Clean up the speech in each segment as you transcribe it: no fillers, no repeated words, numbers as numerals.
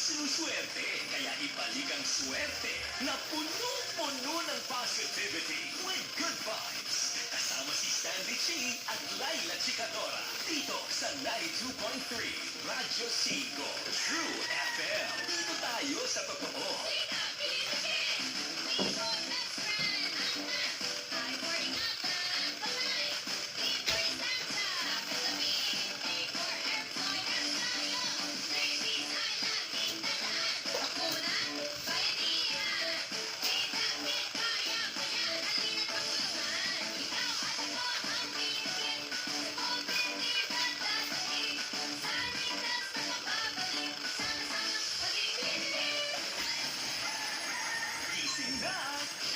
Sinuswerte, kaya ibalik ang swerte na puno-puno ng positivity with good vibes. Kasama si Stanley Chi at Laila Chicadora dito sa 92.3 Radyo 5 True FM. Dito tayo sa totoo. Gising na!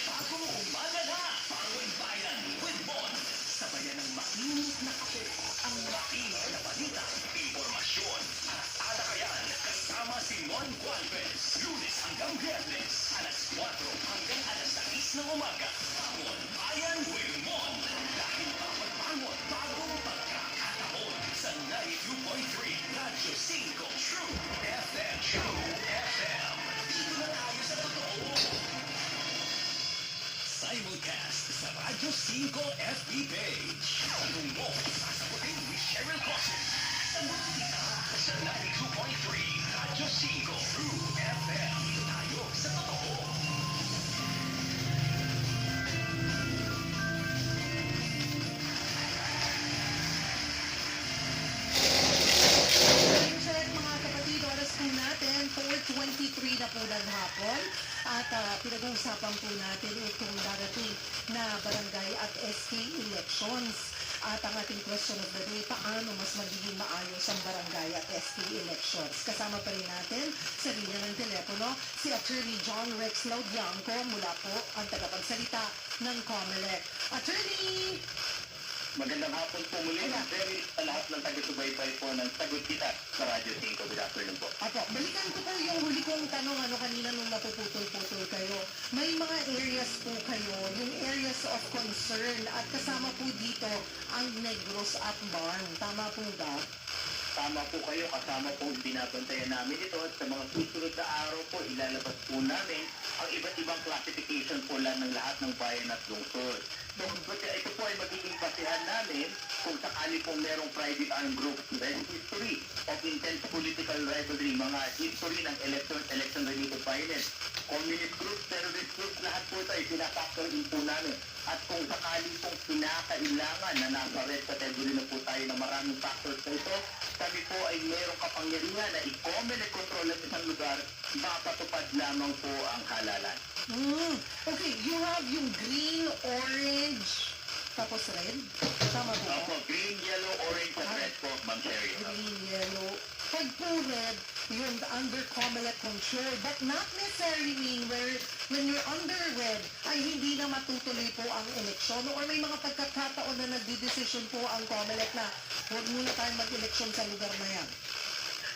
Bagong umaga na! Bagong bayan with Mon! Sabayan ng mainit na kape, ang mainit na balita, impormasyon, at alakayan kasama si Mon Gualvez. Lunes hanggang Biyernes, alas 4 hanggang alas 6 ng umaga. Bagong bayan with Mon! Dahil papagbangon bagong pagkakataon sa 92.3 Radyo 5 True FM. True FM. Dito na tayo sa totoo. Simulcast sa Radyo 5 FB page. Tanong mo, sasagutin ni Cheryl Cosin. Sagot kita sa 92.3 Radyo 5 True FM. Tayo sa totoo. Mga kapatid, oras po natin, 4:23 na po ng hapon. At pinag-uusapan po natin itong darating na barangay at SK elections. At ang ating question of the day, paano mas magiging maayos ang barangay at SK elections? Kasama pa rin natin sa linya ng telepono si Attorney John Rex Laudianco mula po ang tagapagsalita ng COMELEC. Attorney! Magandang hapon po muli. Very sa lahat ng taga-subaybay po ng Sagot Kita sa Radyo 5. Good afternoon po. Apo, balikan ko po yung huli kong tanong kanina nung napuputol-putol kayo. May mga areas po kayo, yung areas of concern at kasama po dito ang Negros at Barn. Tama po ba? Tama po kayo, kasama po binabantayan namin ito at sa mga susunod na araw po ilalabas po namin ang iba't ibang classification po lang ng lahat ng bayan at lungsod. So, ito po ay magiging basehan namin kung sakali pong merong private armed groups with history of intense political rivalry, mga history ng election-related violence, communist groups, terrorist groups, lahat po ito ay pinafactor in po namin. At kung sakali pong pinakailangan na nasa red category na po tayo ng maraming factors na ito, kami po ay merong kapangyarihan na i-COMELEC control ang isang lugar, mapatupad lamang po ang halalan. Okay, you have yung green, orange, tapos red. Tama ba? Opo, green, yellow, orange, at red po, Ma'am Sherry. Green, yellow. Pag po red, you're under COMELEC control, but not necessarily mean when you're under red, ay hindi na matutuloy po ang eleksyon or may mga pagkakataon na nagdidesisyon po ang COMELEC na huwag muna tayong mag-eleksyon sa lugar na yan.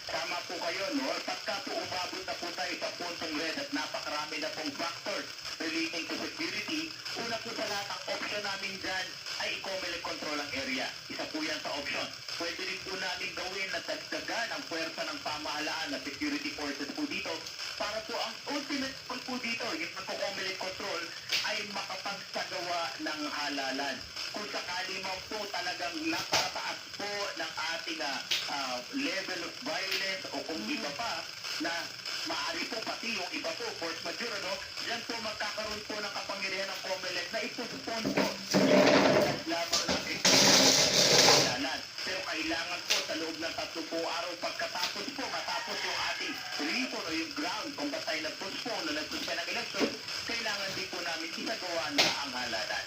Tama po kayo, no? Pagka po umabot na po tayo sa puntong red at napakarami na pong factors relating to security, una po sa lahat ang option namin dyan ay i-COMELEC control ang area. Isa po yan sa option. Pwede rin po namin gawin na dagdagan ang puwersa ng pamahalaan na security forces po dito para po ang ultimate goal po dito, yung nagko-COMELEC control ay makapagsagawa ng halalan. Kung sakali mo po talagang napataas po ng ating level of violence o kung iba pa na maaari po pati yung iba po, force majeure, no? Diyan po magkakaroon po ng kapangyarihan ng COMELEC na ipusupon po lamang natin halalan. Pero kailangan po sa loob ng 30 araw pagkatapos po, matapos yung ating report o yung ground kung ba tayo nag-postpone o nag-suspend ng election, kailangan din po namin isagawa na ang halalan.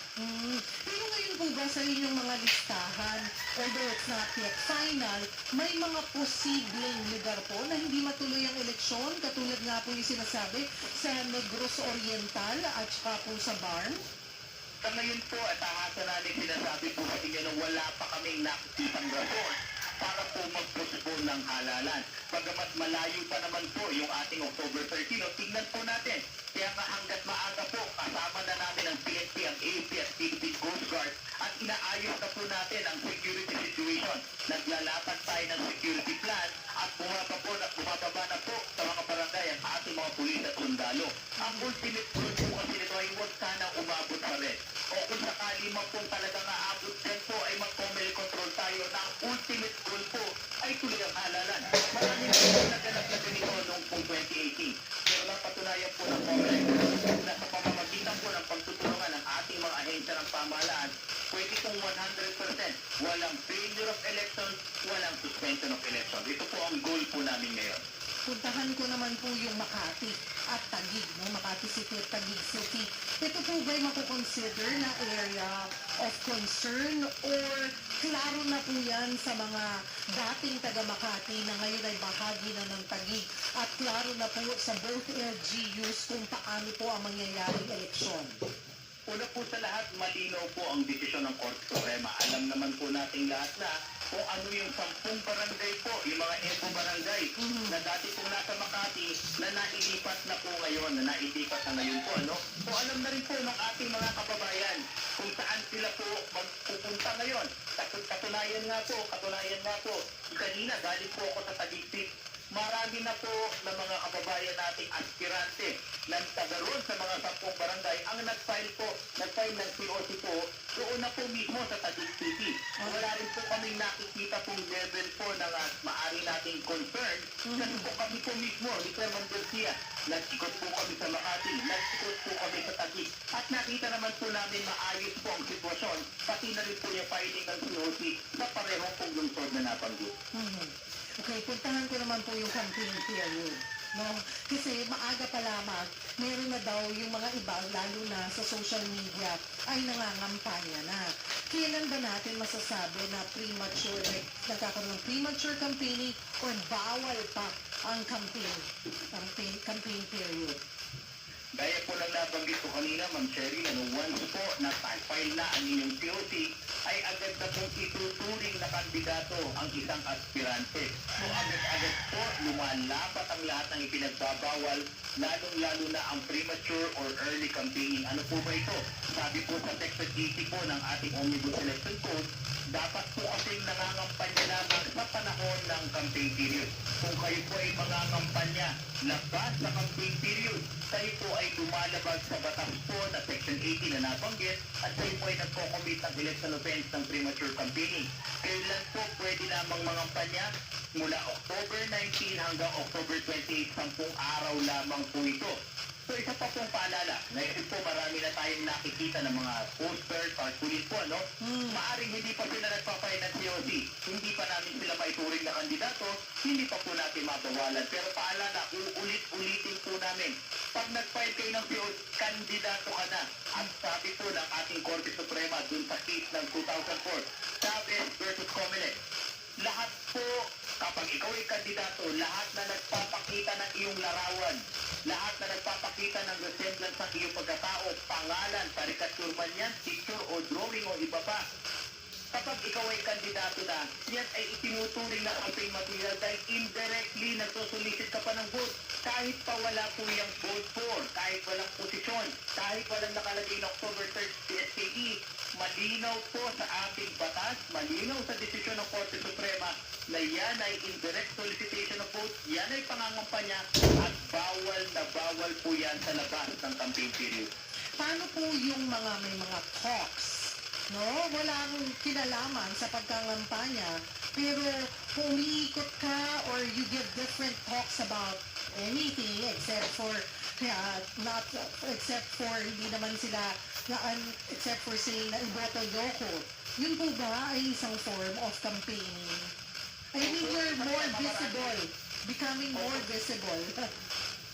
Pero ngayon po ba sa inyong mga listahan, although it's not yet final, may mga posibleng lugar po na hindi matuloy ang eleksyon, katulad nga po yung sinasabi sa Negros Oriental at saka po sa Barn? Sa ngayon po, at ahasa namin sinasabi po sa inyo na wala pa kaming nakikitang rason para po mag-postpone ng halalan. Bagamat malayo pa naman po yung ating October 13, o tignan po natin. Kaya nga hanggat maaga po, kasama na namin ang PNP, ang AP at Philippine Coast Guard at inaayos na po natin ang security situation. Naglalapad tayo ng security plan at bumababa na po sa mga pulis at sundalo. Ang ultimate goal po kasi nito ay huwag sana umabot sa red. O kung sakali man pong talagang aabot dyan po ay mag-comedy control tayo na ang ultimate goal po ay tuloy ang halalan. Maraming po naganap na ganito noong pong 2018. Pero napatunayan po ng comedy na sa pamamagitan po ng pagtutulungan ng ating mga ahensya ng pamahalaan, pwede pong 100% walang failure of elections, walang suspension of elections. Ito po ang goal po namin ngayon. Puntahan ko naman po yung Makati at Taguig, no? Makati City at Taguig City. Ito po ba'y makukonsider na area of concern or klaro na po yan sa mga dating taga Makati na ngayon ay bahagi na ng Taguig at klaro na po sa both LGUs kung paano po ang mangyayaring eleksyon? Una po sa lahat, malinaw po ang desisyon ng Korte Suprema. Alam naman po nating lahat na kung ano yung 10 barangay po, yung mga eco barangay na dati po nasa Makati na nailipat na po ngayon, na nailipat na ngayon po, ano? So alam na rin po ng ating mga kababayan kung saan sila po magpupunta ngayon. Katunayan nga po, kanina galing po ako sa Taguig City. Marami na po ng mga kababayan nating aspirante ng tagaroon sa mga 10 barangay ang nag-file ng COC po doon na po mismo sa Taguig City. Wala rin po kaming nakikita pong level po ng maari nating concern kasi po kami po mismo ni Clement Garcia, nag-ikot po kami sa Makati, nag-ikot po kami sa Taguig at nakita naman po namin maayos po ang sitwasyon pati na rin po yung filing ng COC sa parehong pong lungsod na nabanggit. Okay, puntahan ko naman po yung campaign period. No? Kasi maaga pa lamang, meron na daw yung mga iba, lalo na sa social media, ay nangangampanya na. Kailan ba natin masasabi na premature, like, nagkakaroon ng premature campaigning or bawal pa ang campaign period? Gaya po lang nabanggit ko kanina, Ma'am Sherry, na nung once po na file na ang inyong COC, ay agad na pong ituturing na kandidato ang isang aspirante. So agad-agad po lumalapat ang lahat ng ipinagbabawal, lalong-lalo na ang premature or early campaigning. Ano po ba ito? Sabi po sa Section 80 po ng ating Omnibus Election Code, dapat po kasing nangangampanya lamang sa panahon ng campaign period. Kung kayo po ay mangangampanya labas sa campaign period, kayo po ay lumalabag sa batas po na Section 80 na nabanggit at kayo po ay nagko-commit ng election offense ng premature campaigning. Kailan po pwede lamang mangampanya? Mula October 19 hanggang October 28, 10 araw lamang po ito. So isa pa pong paalala, ngayon po marami na tayong nakikita ng mga posters, cartoonin po, ano? Maaring hindi pa sila nagpapay ng COC, hindi pa namin sila maituring na kandidato, hindi pa po natin mabawalan. Pero paalala, uulit-ulitin po namin, pag nag-file kayo ng COC, kandidato ka na. Ang sabi po ng ating Korte Suprema dun sa case ng 2004, Chavez versus Comelec, lahat po, kapag ikaw ay kandidato, lahat na nagpapakita ng iyong larawan, lahat na nagpapakita ng resemblance ng iyong pagkatao, pangalan, karikature man yan, picture o drawing o iba pa. Kapag ikaw ay kandidato na, yan ay itinuturing na campaign material dahil indirectly nagsusulisit ka pa ng vote. Kahit pa wala po yung vote for, kahit walang posisyon, kahit walang nakalagay ng October 3rd PSKE, malinaw po sa ating batas, malinaw sa desisyon ng Korte Suprema na yan ay indirect solicitation of votes, yan ay pangangampanya at bawal na bawal po yan sa labas ng campaign period. Paano po yung mga may mga talks? No, walang kinalaman sa pagkangampanya, pero kung umiikot ka or you give different talks about anything except for hindi naman sila except for saying na iboto yoko, yun po ba ay isang form of campaigning? I mean, you're more visible, becoming more visible.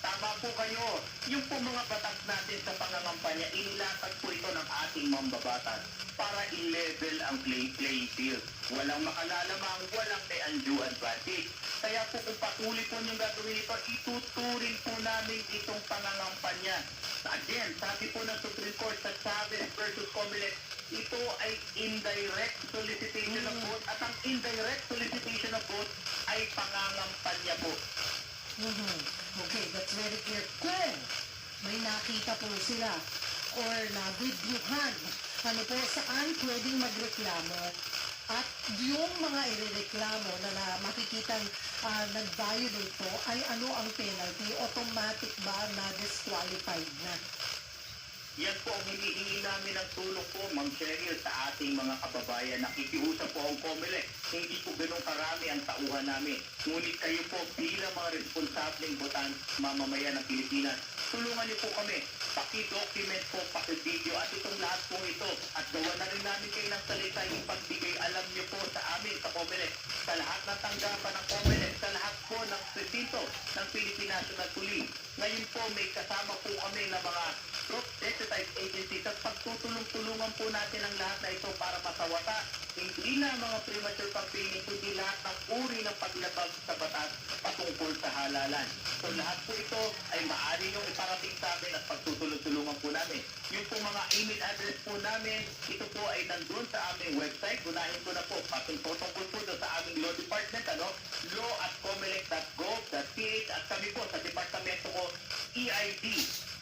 Tama po kayo. Yung po mga batas natin sa pangangampanya, inilatag po ito ng ating mambabatas para i-level ang playing field. Walang makalalamang, walang may undue advantage. Kaya po kung patuloy po niyong gagawin ito, ituturing po namin itong pangangampanya. Again, sabi po ng Supreme Court sa Chavez versus Comelec, ito ay indirect solicitation of vote at ang indirect solicitation of vote ay pangangampanya po. Okay, that's very clear. Kung may nakita po sila or nabidyuhan, ano po, saan pwedeng magreklamo at yung mga irereklamo na makikitang nag-violate po, ay ano ang penalty? Automatic ba na disqualified na? Yan po ang hinihingi namin ng tulong po, Ma'am Cheryl, sa ating mga kababayan. Nakikiusap po ang COMELEC. Hindi po ganun karami ang tauhan namin. Ngunit kayo po bilang mga responsableng mamamayan ng Pilipinas, tulungan niyo po kami. Paki-document po, paki-video at itong lahat po ito. At gawa na rin namin kayo ng salita yung pagbigay alam niyo po sa amin sa COMELEC. Sa lahat ng tanggapan ng COMELEC, sa lahat po ng presinto ng Philippine National Police. Ngayon po may kasama po kami ng mga sensitized agencies at pagtutulong-tulungan po natin ang lahat na ito para masawata hindi na mga premature campaigning kundi lahat ng uri ng paglabag sa batas patungkol sa halalan. So lahat po ito ay maaari niyong iparating sa amin at pagtutulong-tulungan po namin. Yung po mga email address po namin, ito po ay nandun sa aming website. Unahin ko na po, patungkol po doon sa aming law department, law@comelec.gov.ph at kami po sa departamento ko, EID,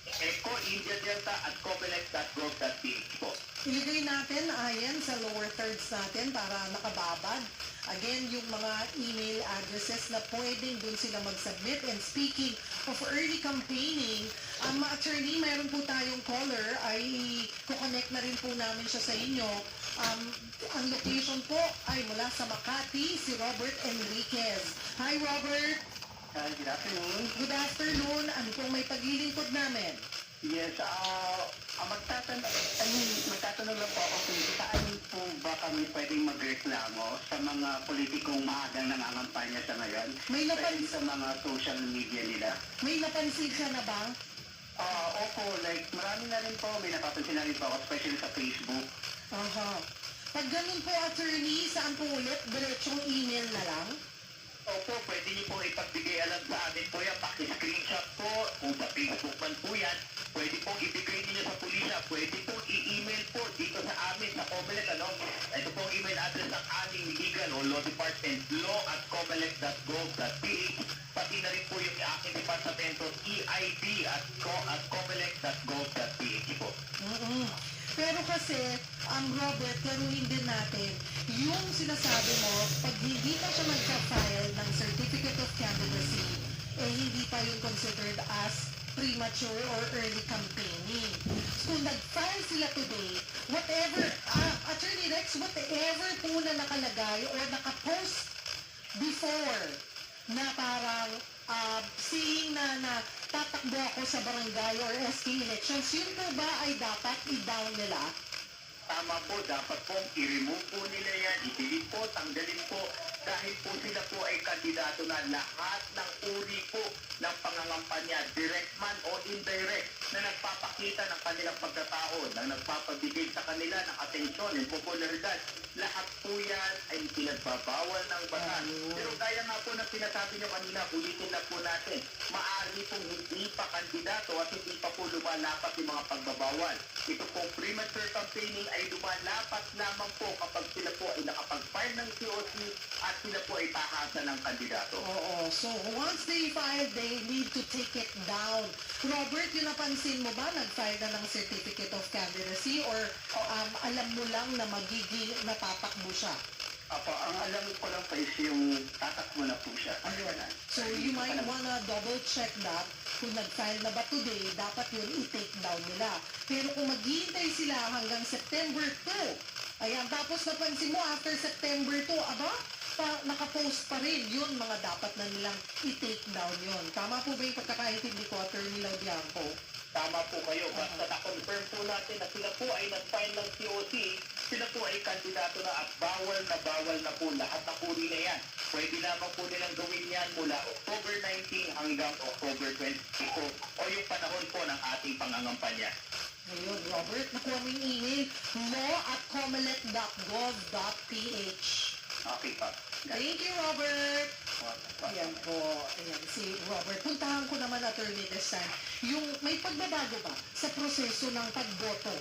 ECO, India Delta at comelec.gov.ph po. Ilagay natin ayan sa lower thirds natin para nakababad. Again, yung mga email addresses na pwedeng dun sila mag-submit. And speaking of early campaigning, attorney, meron po tayong caller. Ay kukonect na rin po namin siya sa inyo. Ang location po ay mula sa Makati, si Robert Enriquez. Hi, Robert! Good afternoon. Good afternoon. Ano pong may paglilingkod namin? Yes, magtatanong lang po ako kung saan po ba kami pwedeng magreklamo sa mga politikong maagang nangangampanya sa ngayon, May especially sa mga social media nila. May napansin siya na ba? Opo, like marami na rin po, may napapansin na rin po ako, especially sa Facebook. Aha. Pag ganun po, attorney, saan po ulit? Diretsong email na lang? Opo, pwede niyo pong ipagbigay alam sa amin po yan, paki-screenshot po, kung sa Facebook man po yan, pwede pong ibigay niyo sa pulisya, pwede pong i-email po dito sa amin, sa COMELEC, Ito pong email address ng aming legal o law department, law@comelec.gov.ph, pati na rin po yung aking departamento, EID at comelec.gov.ph po. Mm-mm. Pero kasi, Robert, klaruhin din natin, yung sinasabi mo, pag hindi pa siya nagka-file ng Certificate of Candidacy, hindi pa yun considered as premature or early campaigning. So, kung nag-file sila today, whatever, Attorney Rex, whatever po na nakalagay or nakapost before na parang saying na tatakbo ako sa barangay or SK elections, yun po ba ay dapat i-down nila? Tama po, dapat pong i-remove po nila yan, i-delete po, tanggalin po, dahil po sila po ay kandidato na lahat ng uri po ng pangangampanya, direct man o indirect, na nagpapakita ng kanilang pagkatao, na nagpapabigay sa kanila ng atensyon and popularidad. Lahat po yan ay pinagbabawal ng batas. Pero gaya nga po na sinasabi nyo kanina, ulitin na po natin, maaari pong hindi pa kandidato at hindi pa po lumalapat yung mga pagbabawal. Ito pong premature campaigning ay lumalapat lamang po kapag sila po ay nakapag-file ng COC at sila po ay tahasan ng kandidato. Oo. So, once they file, they need to take it down. Robert, yung napansin mo ba, nag-file na ng Certificate of Candidacy or alam mo lang na magiging natatakbo siya? Apo, ang alam ko lang pa is yung tatakbo na po siya. Ayun. So, you might wanna double check that. Kung nag-file na ba today, dapat yun i-take down nila. Pero kung maghihintay sila hanggang September 2, ayan, tapos napansin mo after September 2, nakapost pa rin yun, mga dapat na nilang i-take down yun. Tama po ba yung pagkakaintindi ko, Attorney Laudianco? Tama po kayo. Basta na-confirm po natin na sila po ay nag-file ng COC, sila po ay kandidato na at bawal na po lahat na uri na yan. Pwede lamang po nilang gawin yan mula October 19 hanggang October 22 o yung panahon po ng ating pangangampanya. Ayun, Robert, nakuha mo yung email, law@comelec.gov.ph. Okay pa. Thank you, Robert! Ayan po, ayan, si Robert. Puntahan ko naman, Attorney Desan, yung may pagbabago ba sa proseso ng pagboto?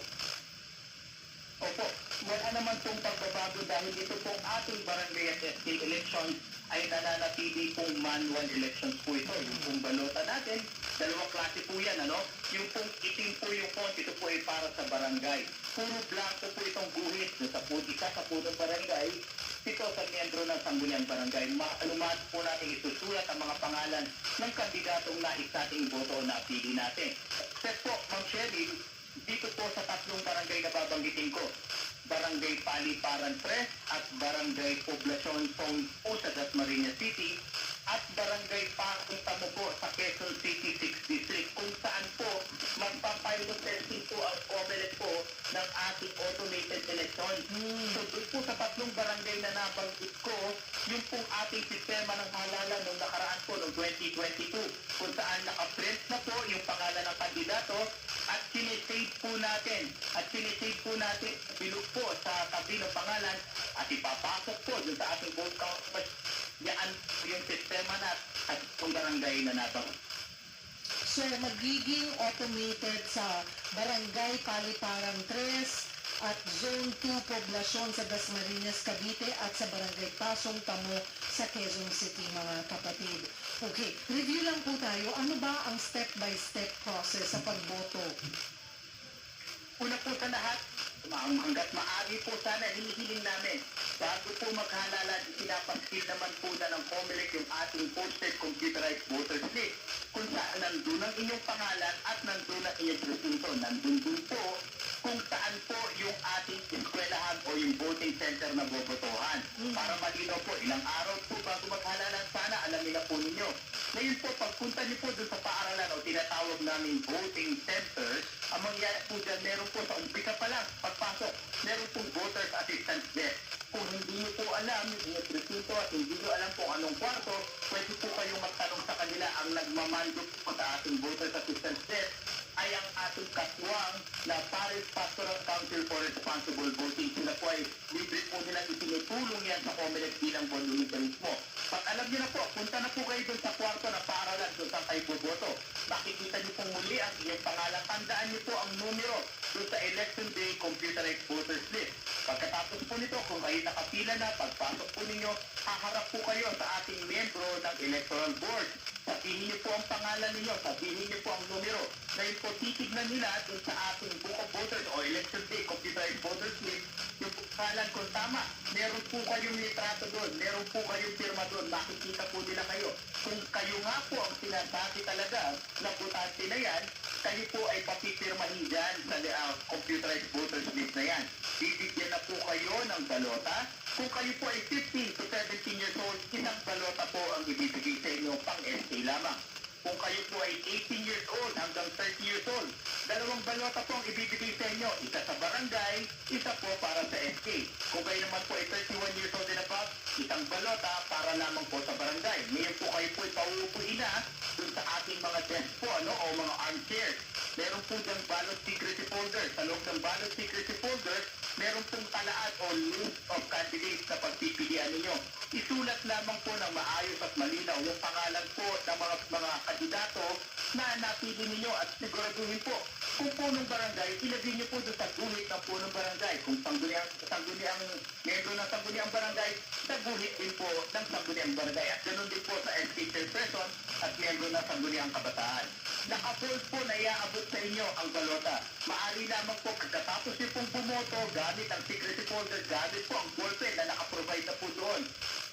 Opo, wala naman pong pagbabago dahil ito pong ating barangay at SK elections ay nananatili pong manual elections po ito. Yung pong balota natin, dalawang klase po yan, Yung pong itim po yung font, ito po ay para sa barangay. Puro blanco po itong guhit. Sa isa sa punong barangay, pito sa miyembro ng Sangguniang Barangay. Maalumat po natin isusulat ang mga pangalan ng kandidatong nais nating boto o napili natin. Set po, Ma'am Sherry, dito po sa tatlong barangay na babanggitin ko, Barangay Paliparan 3 at Barangay Poblacion Zone po sa Dasmariñas City at Barangay Pakutamo po sa Quezon City 6 District kung saan po magpapilot testing po ang COMELEC po ng ating automated election. So doon po sa tatlong barangay na nabanggit ko, yung pong ating sistema ng halalan nung nakaraan po noong 2022 kung saan nakaprint na po yung pangalan ng kandidato at sinisave po natin bilog po sa tabi ng pangalan at ipapasok po dun sa ating vote count. Yan yung sistema na at itong barangay na nabanggit. So, magiging automated sa Barangay Paliparan 3 at Zone 2 Poblacion sa Dasmariñas, Cavite at sa Barangay Pasong Tamo sa Quezon City, mga kapatid. Okay, review lang po tayo. Ano ba ang step-by-step process sa pagboto? Una po sa lahat, hanggat maaari po sana hinihiling namin bago po maghalalan, pinapaskil naman po na ng COMELEC yung ating posted computerized voter slip kung saan nandun ang inyong pangalan at nandun ang inyong presinto. Nandun din po kung saan po yung ating eskwelahan o yung voting center na bobotohan. Para malinaw po, ilang araw po bago maghalalan, sana alamin na po ninyo. Ngayon po, pagpunta niyo po dun sa paaralan o tinatawag namin voting centers, ang mangyayari po dyan, meron po sa umpisa pa lang, pagpasok, meron pong voters assistance desk. Kung hindi niyo po alam, yung presinto at hindi niyo alam kung anong kwarto, pwede po kayong magtanong sa kanila. Ang nagmamando po sa ating voters assistance desk ay ang ating katwang na Paris Pastoral Council for Responsible Voting. Sila po ay libre po nilang itinutulong yan sa COMELEC bilang voluntarismo. Pag alam niyo na po, punta na po kayo doon sa kwarto na paaralan doon sa kayo boboto. Makikita niyo pong muli ang inyong pangalan. Tandaan niyo po ang numero doon sa Election Day Computerized Voters List. Pagkatapos po nito, kung kayo nakapila na, pagpasok po ninyo, haharap po kayo sa ating membro ng Electoral Board. Sabihin niyo po ang pangalan ninyo, sabihin niyo po ang numero. Ngayon po, titignan nila doon sa ating Book of Voters o Election Day Computerized Voters List, yung pangalan kung tama. Meron po kayong litrato doon, meron po kayong pirma doon, makikita po nila kayo. Kung kayo nga po ang sinasabi talaga na butante na yan, kayo po ay papipirmahin dyan sa computerized voters list na yan. Bibigyan na po kayo ng balota. Kung kayo po ay 15 to 17 years old, isang balota po ang ibibigay sa inyo pang SK lamang. Kung kayo po ay 18 years old hanggang 30 years old, dalawang balota po ang ibibigay sa inyo. Isa sa barangay, isa po para sa SK. Kung kayo naman po ay 31 years old and above, isang balota para lamang po sa barangay. Ngayon po kayo po ay pauupuin na dun sa ating mga desk po, o mga armchairs. Meron po diyang ballot secrecy folder. Sa loob ng ballot secrecy folder, meron pong talaan o list of candidates na pagpipilian ninyo. Isulat lamang po ng maayos at malinaw yung pangalan po ng mga kandidato na napili ninyo at siguraduhin po kung punong barangay, ilagay niyo po doon sa guhit ng punong barangay. Kung sangguniang membro ng sangguniang barangay, sa guhit din po ng sangguniang barangay. At ganoon din po sa SK chairperson at membro ng sangguniang kabataan. Naka-fold po na iaabot sa inyo ang balota. Maari lamang po pagkatapos niyo pong bumoto gamit ang secrecy folder, gamit po ang ballpen na naka-provide na po doon.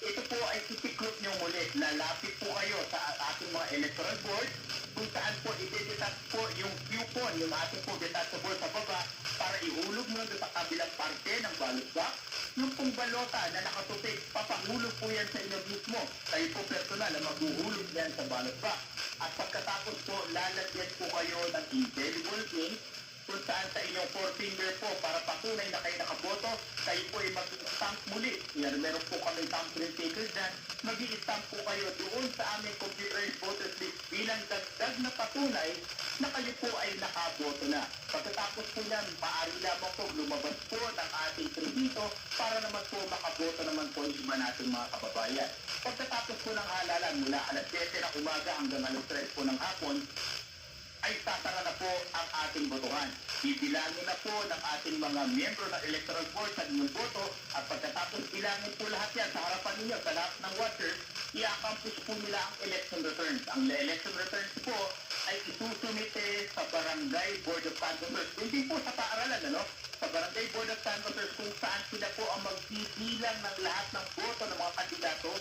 Ito po ay titiklop niyo muli. Lalapit po kayo sa ating mga electoral board kung saan po i-detach po yung coupon, yung ating po detachable sa baba para ihulog mo sa kabilang parte ng ballot box. Yung pong balota na nakatupik, papahulog po yan sa inyo mismo. Kayo po personal na maghuhulog yan sa ballot box. At pagkatapos po, lalagyan po kayo ng indelible ink kung saan sa inyong forefinger po para patunay na kayo nakaboto, kayo po ay mag-stamp muli. Yan, meron po kami thumbprint taker dyan. Mag-i-stamp po kayo doon sa aming computerized voters list bilang dagdag na patunay na kayo po ay nakaboto na. Pagkatapos po yan, maaari lamang po lumabas po ng ating presinto para naman po makaboto naman po yung iba nating mga kababayan. Pagkatapos po ng halalan mula alas 7 ng umaga hanggang alas 3 po ng hapon, ay tatara na po ang ating botohan. Ibilangin na po ng ating mga miyembro ng electoral board sa inyong boto at pagkatapos bilangin po lahat yan sa harapan ninyo, sa lahat ng watchers, i-accomplish po nila ang election returns. Ang election returns po ay isusumite sa Barangay Board of Canvassers. Hindi po sa paaralan, sa Barangay Board of Canvassers kung saan sila po ang magbibilang ng lahat ng boto ng mga kandidato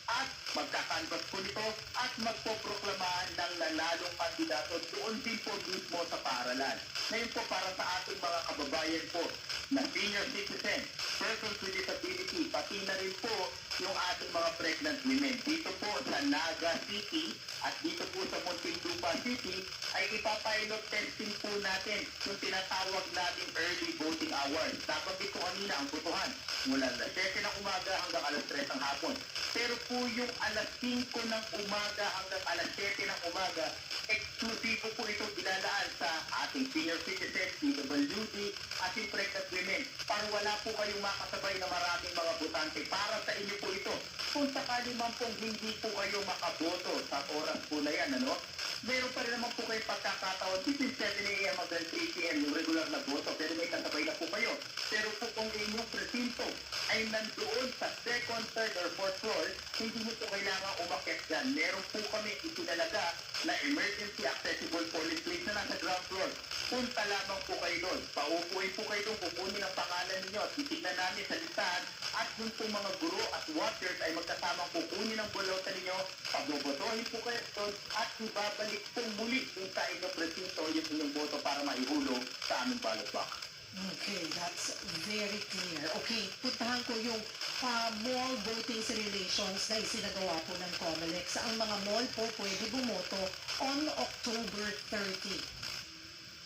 at magkakanvas po nito at magpoproklamahan ng nanalong kandidato doon din po mismo sa paaralan. Ngayon po para sa ating mga kababayan po na senior citizen, persons with disability, pati na rin po yung ating mga pregnant women. Dito po sa Naga City at dito po sa Muntinlupa City ay ipapilot testing po natin yung tinatawag natin early voting hours. Nabanggit ko kanina ang botohan mula alas 7 ng umaga hanggang alas 3 ng hapon. Pero po yung alas 5 ng umaga hanggang alas 7 ng umaga, eksklusibo po ito ilalaan sa ating senior citizens, PWD, ating pregnant women. Para wala po kayong makasabay na maraming mga botante. Para sa inyo po ito. Kung sakali man pong hindi po kayo makaboto sa oras po na yan, ano? Meron pa rin naman po kayong pagkakataon between 7 a.m. hanggang 3 p.m. yung regular na boto. Pero may kasabay na po kayo. Pero po kung inyong presinto ay nandoon sa second, third, or fourth floor, hindi mo po kailangan umakyat dyan. Meron po kami itinalaga na emergency accessible polling place na nasa ground floor. Punta lamang po kayo doon. Paupuin po kayo doon, kukunin ang pangalan ninyo at titignan namin sa listahan at yung po mga guro at watchers ay magkasamang kukunin ang bulota ninyo, pagbobotohin po kayo doon at ibabalik po muli yung sa inyong presinto yung inyong boto para maihulog sa aming ballot box. Okay, that's very clear. Okay, puntahan ko yung mall voting relations na isinagawa po ng COMELEC. Sa ang mga mall po pwede bumoto on October 30.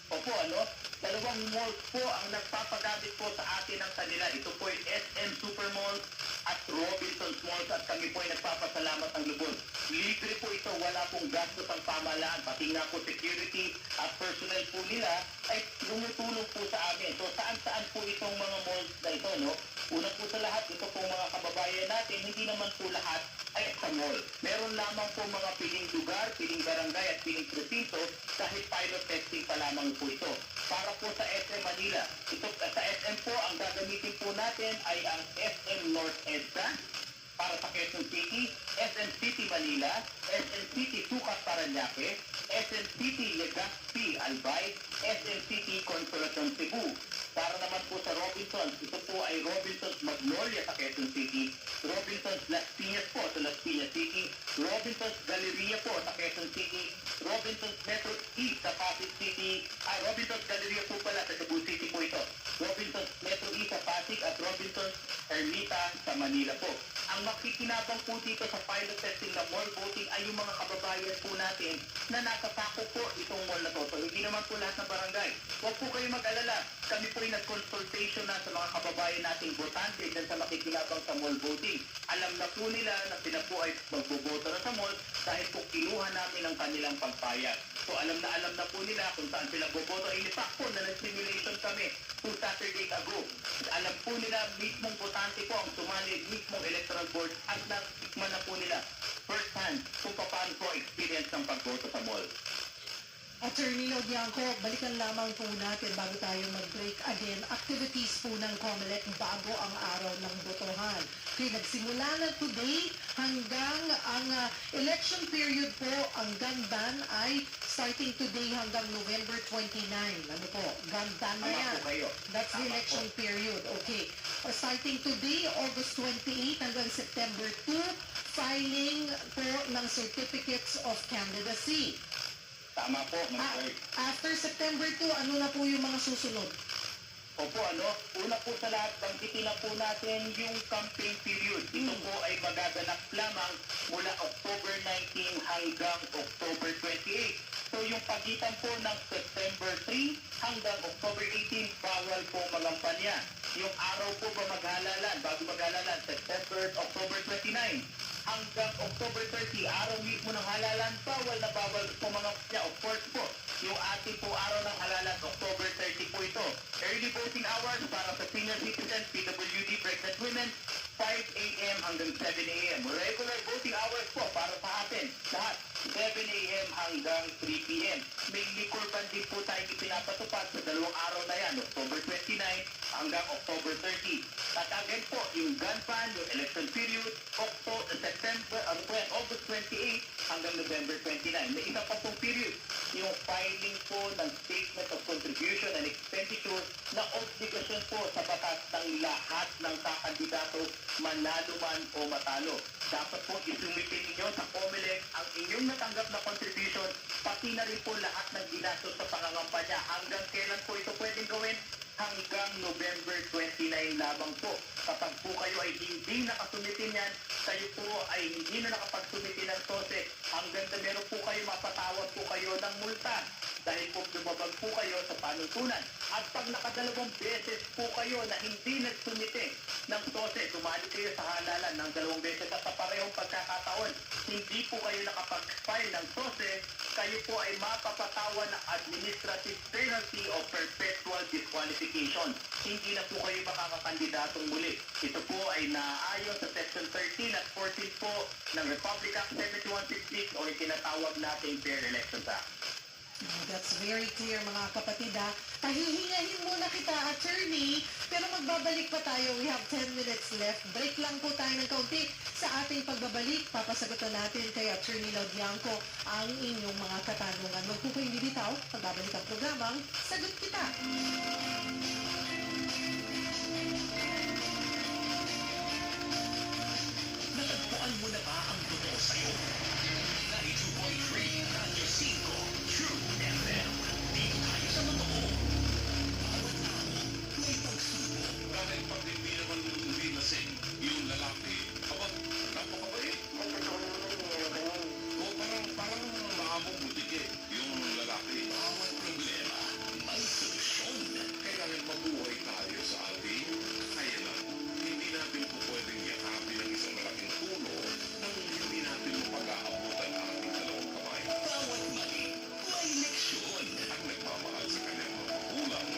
Opo, ano? Dalawang malls po ang nagpapagamit po sa atin ng kanila. Ito po yung SM Supermall at Robinsons Malls at kami po ay nagpapasalamat ng lubos. Libre po ito, wala pong gastos ang pamahalaan. Pati nga po security at personnel po nila ay tumutulong po sa amin. So saan-saan po itong mga malls na ito, no? Una po sa lahat, ito pong mga kababayan natin, hindi naman po lahat ay sa mall. Meron lamang po mga piling lugar, piling barangay at piling presinto dahil pilot testing pa lamang po ito. Para po sa SM Manila, ito sa SM po, ang gagamitin po natin ay ang SM North EDSA para sa Quezon City, SM City Manila, SM City Sucat Paranaque, SM City Legazpi Albay, SM City Consolacion Cebu. Para naman po sa Robinsons, ito po ay Robinsons Magnolia sa Quezon City, Robinsons Las Piñas po sa Las Piñas City, Robinsons Galleria po sa Quezon City, Robinsons Metro East sa Pasig City, Robinsons Galleria po pala sa Cebu City po ito, Robinsons Metro East sa Pasig at Robinsons Ermita sa Manila po. Ang makikinabang po dito sa pilot testing ng mall voting ay yung mga kababayan po natin na nakasako po itong mall na to. So, hindi naman po lahat ng barangay. Huwag po kayo mag-alala. Kami po ay nag-consultation na sa mga kababayan nating botante dyan sa makikinabang sa mall voting. Alam na po nila na sila po ay magboboto na sa mall dahil po kinuha namin ang kanilang pagpayag. So alam na po nila kung saan sila boboto. In fact po na nag-simulation kami 2 Saturdays ago. Alam po nila mismong botante po ang sumali, mismong electoral board at natikman na po nila first hand kung paano po experience ng pagboto sa mall. Attorney Bianco, balikan lamang po natin bago tayo mag-break again. Activities po ng COMELEC bago ang araw ng botohan. Okay, nagsimula na today hanggang ang election period po, ang gun ban ay starting today hanggang November 29. Ano po, gun ban na Tama yan. po kayo. That's the Tama election po. period. Okay. Starting today, August 28 hanggang September 2, filing po ng certificates of candidacy. Tama po, Mr. After September 2, ano na po yung mga susunod? Opo, ano? Una po sa lahat, banggitin na po natin yung campaign period. Ito po ay magaganap lamang mula October 19 hanggang October 28. So yung pagitan po ng September 3 hanggang October 18, bawal po magampanya. Yung araw po ba maghalalan, bago maghalalan, September, October 29 hanggang October 30, araw mismo ng halalan, bawal po mga kanya. Of course po, yung ating po araw ng halalan, October 30 po ito. Early voting hours para sa senior citizens, PWD, pregnant women, 5 a.m. hanggang 7 a.m. Regular voting hours po para sa atin, lahat, 7 a.m. hanggang 3 p.m. May liquor ban din po tayong ipinapatupad sa dalawang araw na yan, October 29 hanggang October 30. At again po, yung gun ban, yung election period, August 28 hanggang November 29. May isa pa pong period, yung filing po ng statement of contribution contribution and expenditure na obligasyon po sa batas ng lahat ng kakandidato, manalo man o matalo. Dapat po isumitin ninyo sa COMELEC ang inyong natanggap na contribution, pati na rin po lahat ng ginastos sa pangangampanya. Hanggang kailan po ito pwedeng gawin? Hanggang November 29 lamang po. Kapag po kayo ay hindi nakasumitin yan, kayo po ay hindi na nakapagsumiti ng SOSE, hanggang na meron po kayo, mapatawad po kayo ng multa dahil po lumabag po kayo sa panutunan. At pag nakadalawang beses po kayo na hindi nagsumiti ng SOSE, sumali kayo sa halalan ng 2 beses at sa parehong pagkakataon, hindi po kayo nakapag-file ng SOSE, kayo po ay mapapatawan ng administrative penalty o perpetual disqualification. Hindi na po kayo makakakandidatong muli. Ito po ay naaayon sa Section 13 at 14 po ng Republic Act 7166 o itinatawag nating Fair Elections Act. That's very clear mga kapatid ha. Pahihingahin muna kita, attorney, pero magbabalik pa tayo. We have 10 minutes left. Break lang po tayo ng kaunti. Sa ating pagbabalik, papasagutan natin kay Attorney Laudianco ang inyong mga katanungan. Huwag po kayong bibitaw. Pagbabalik ang programang Sagot Kita. Natagpuan mo na ba ang totoo sa'yo? 92.3 Radyo 5 True FM. Dito tayo sa totoo. Bawat tao may pagsubok. Dahil pag hindi naman lumilasing yung lalaki, napakabait. O parang maamong butike yung lalaki. Bawat problema may solusyon. Kailangan mabuhay tayo sa ating kakayanan. Hindi natin po pwedeng yakapin ang isang malaking puno nang hindi natin pag-aabutan ang ating dalawang kamay. Bawat mali may leksyon. Ang nagmamahal sa kanyang mga magulang,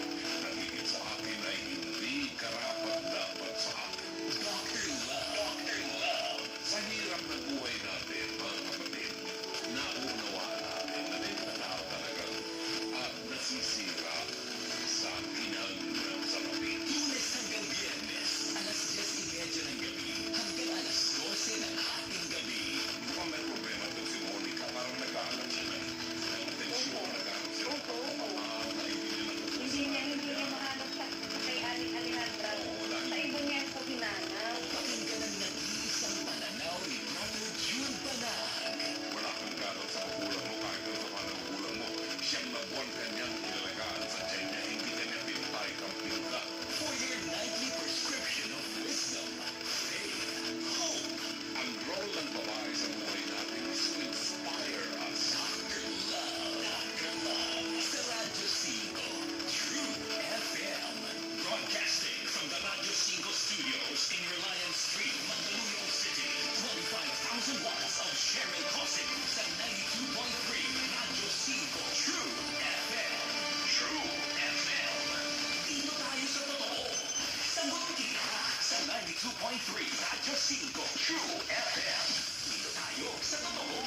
nagigit sa akin ay hindi karapat-dapat sa akin. Dr. Love. Dr. Love. Sa hirap ng buhay natin, mga kapatid, naunawaan natin na may mga tao talagang nasisira sa kinang sa kapit. Lunes hanggang Biyernes, alas 10:30 ng gabi hanggang alas 12 ng ating gabi. Mukhang may problema ito si Monica. Parang nag-aalam siya ng tensyon, nag-aalam siya ng Hindi niya mahanap sa kay Aling Alejandra. Sa ibon niya po hinanap. Pakinggan ang nag-iisang pananaw ni Brother June Banag. wala kang ganon sa magulang mo, kahit ano sa mga magulang mo. Siyang na buwan kanyang inalagaan sa tiyan niya, hindi kanya pinatay kang pinta. For your nightly prescription of wisdom, faith, hope, Ang role ng babae sa buhay natin is to inspire us. Dr. Love. Dr. Love. Sa Radyo 5 True FM. Broadcasting from the Radyo 5 studios in Reliance Street, Mandaluyong City. 25,000 watts of Cheryl Cosing sa 92.3 Radyo 5 True FM. True FM. Dito tayo sa totoo. Sagot kita sa 92.3 Radyo 5 True FM. Dito tayo sa totoo.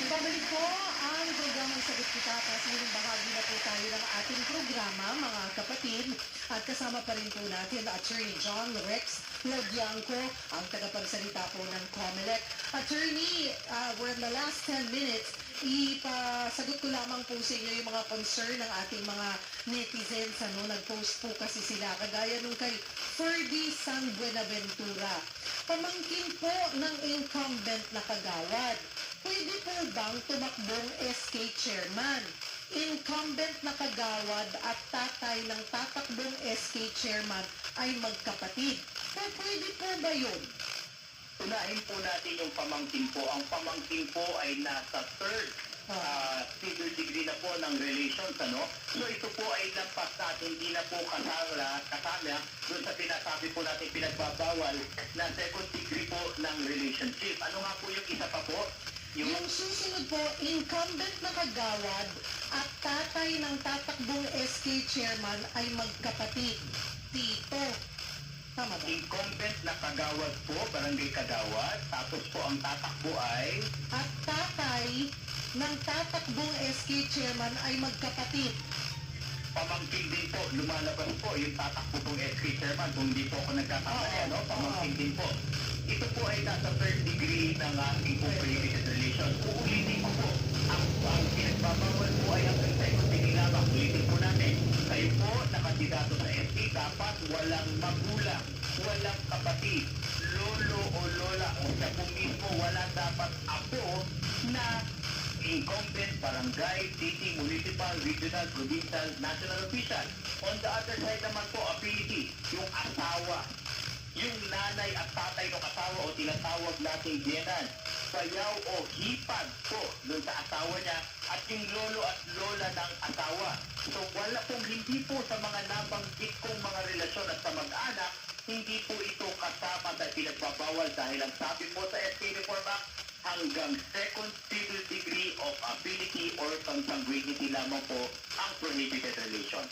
Babalik po ang programang Sagot Kita. Kasi yung bahagi na po tayo ng ating programa, mga kapatid. At kasama pa rin po natin Attorney John Rex Laudianco, ang tagapagsalita po ng COMELEC. Attorney, we're in the last 10 minutes. Ipasagot ko lamang po sa inyo yung mga concern ng ating mga netizens. Nag-post po kasi sila. Kagaya nung kay Ferdy San Buenaventura. Pamangkin po ng incumbent na kagawad. Pwede po bang tumakbong SK chairman? Incumbent na kagawad at tatay ng tatakbong SK chairman ay magkapatid. Pwede po ba yun? Unahin po natin yung pamangkin po. Ang pamangkin po ay nasa third civil degree na po ng relations, ano? So ito po ay lampas na at hindi na po kasama doon sa pinasabi po natin pinagbabawal na second degree po ng relationship. Ano nga po yung isa pa po? Yung susunod po, incumbent na kagawad at tatay ng tatakbong SK chairman ay magkapatid. Tito. Tama ba? Incumbent na kagawad po, barangay kagawad, tapos po ang tatakbo ay At tatay ng tatakbong SK chairman ay magkapatid. pamangkin din po, lumalabas po yung tatakbo pong SK chairman, kung hindi po ako nagkakamali, ano? Pamangkin din po. ito po ay nasa third degree ng ating po prohibited relation. Uulitin ko po, ang pinagbabawal po ay hanggang second degree lamang. Ulitin po natin, kayo po na kandidato sa SC, dapat walang magulang, walang kapatid, lolo o lola, o siya po mismo, wala dapat apo na incumbent, barangay, city, municipal, regional, provincial, national official. On the other side naman po, ability, yung asawa, yung nanay at tatay ng asawa o tinatawag nating biyenan, sayaw o hipag po doon sa asawa niya at yung lolo at lola ng asawa. So wala pong hindi po sa mga nabanggit kong mga relasyon at sa mag-anak, hindi po ito kasama dahil pinagbabawal dahil ang sabi po sa SK Reform Act, hanggang second civil degree of ability or consanguinity lamang po ang prohibited relation.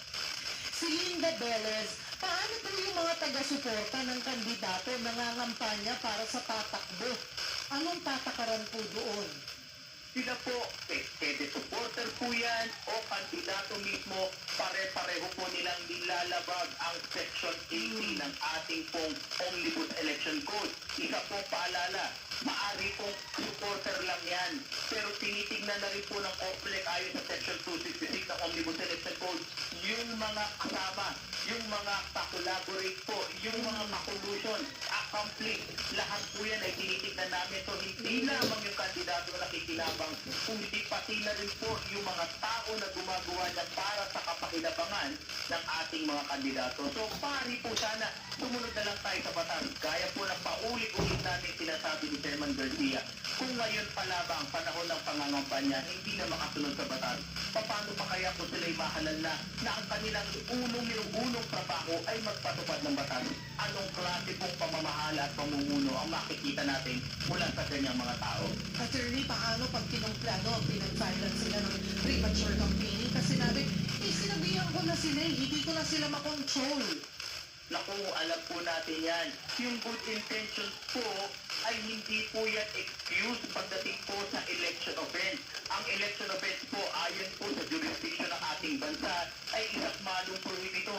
Si Linda Velez, paano po yung mga taga-suporta ng kandidato nangangampanya para sa tatakbo? Anong tatakaran po doon? Sila po, pwede supporter po yan o kandidato mismo, pare-pareho po nilang nilalabag ang Section 80 ng ating pong Omnibus Election Code. Isa pong paalala, maari pong supporter lang yan. Pero tinitignan na rin po ng OPLEC ayon sa Section 266 ng Omnibus Election Code, yung mga kasama, yung mga kakolaborate po, yung mga kakolution, accomplish, lahat po yan ay tinitignan namin. So hindi lamang yung kandidato na nakikinabang, kung hindi pati na rin po yung mga tao na gumagawa niya para sa kapakinabangan ng ating mga kandidato. So pari po sana, sumunod na lang tayo sa batas. Gaya po ng paulit-ulit natin sinasabi ni Chairman Garcia, kung ngayon pa lamang panahon ng pangangampanya, hindi na makasunod sa batas, paano pa kaya kung sila'y mahalal na ang kanilang unong trabaho ay magpatupad ng batas? Anong klase pong pamamahala at pamumuno ang makikita natin mula sa ganyang mga tao? Attorney, paano pag pinag-silence sila ng premature campaigning? Kasi nabi, sinabihan ko na sila, hindi ko na sila makontrol. Naku, alam po natin yan. Yung good intentions po ay hindi po yan excuse pagdating po sa election offense. Ang election offense po, ayon po sa jurisdiction ng ating bansa, ay isang malong prohibito.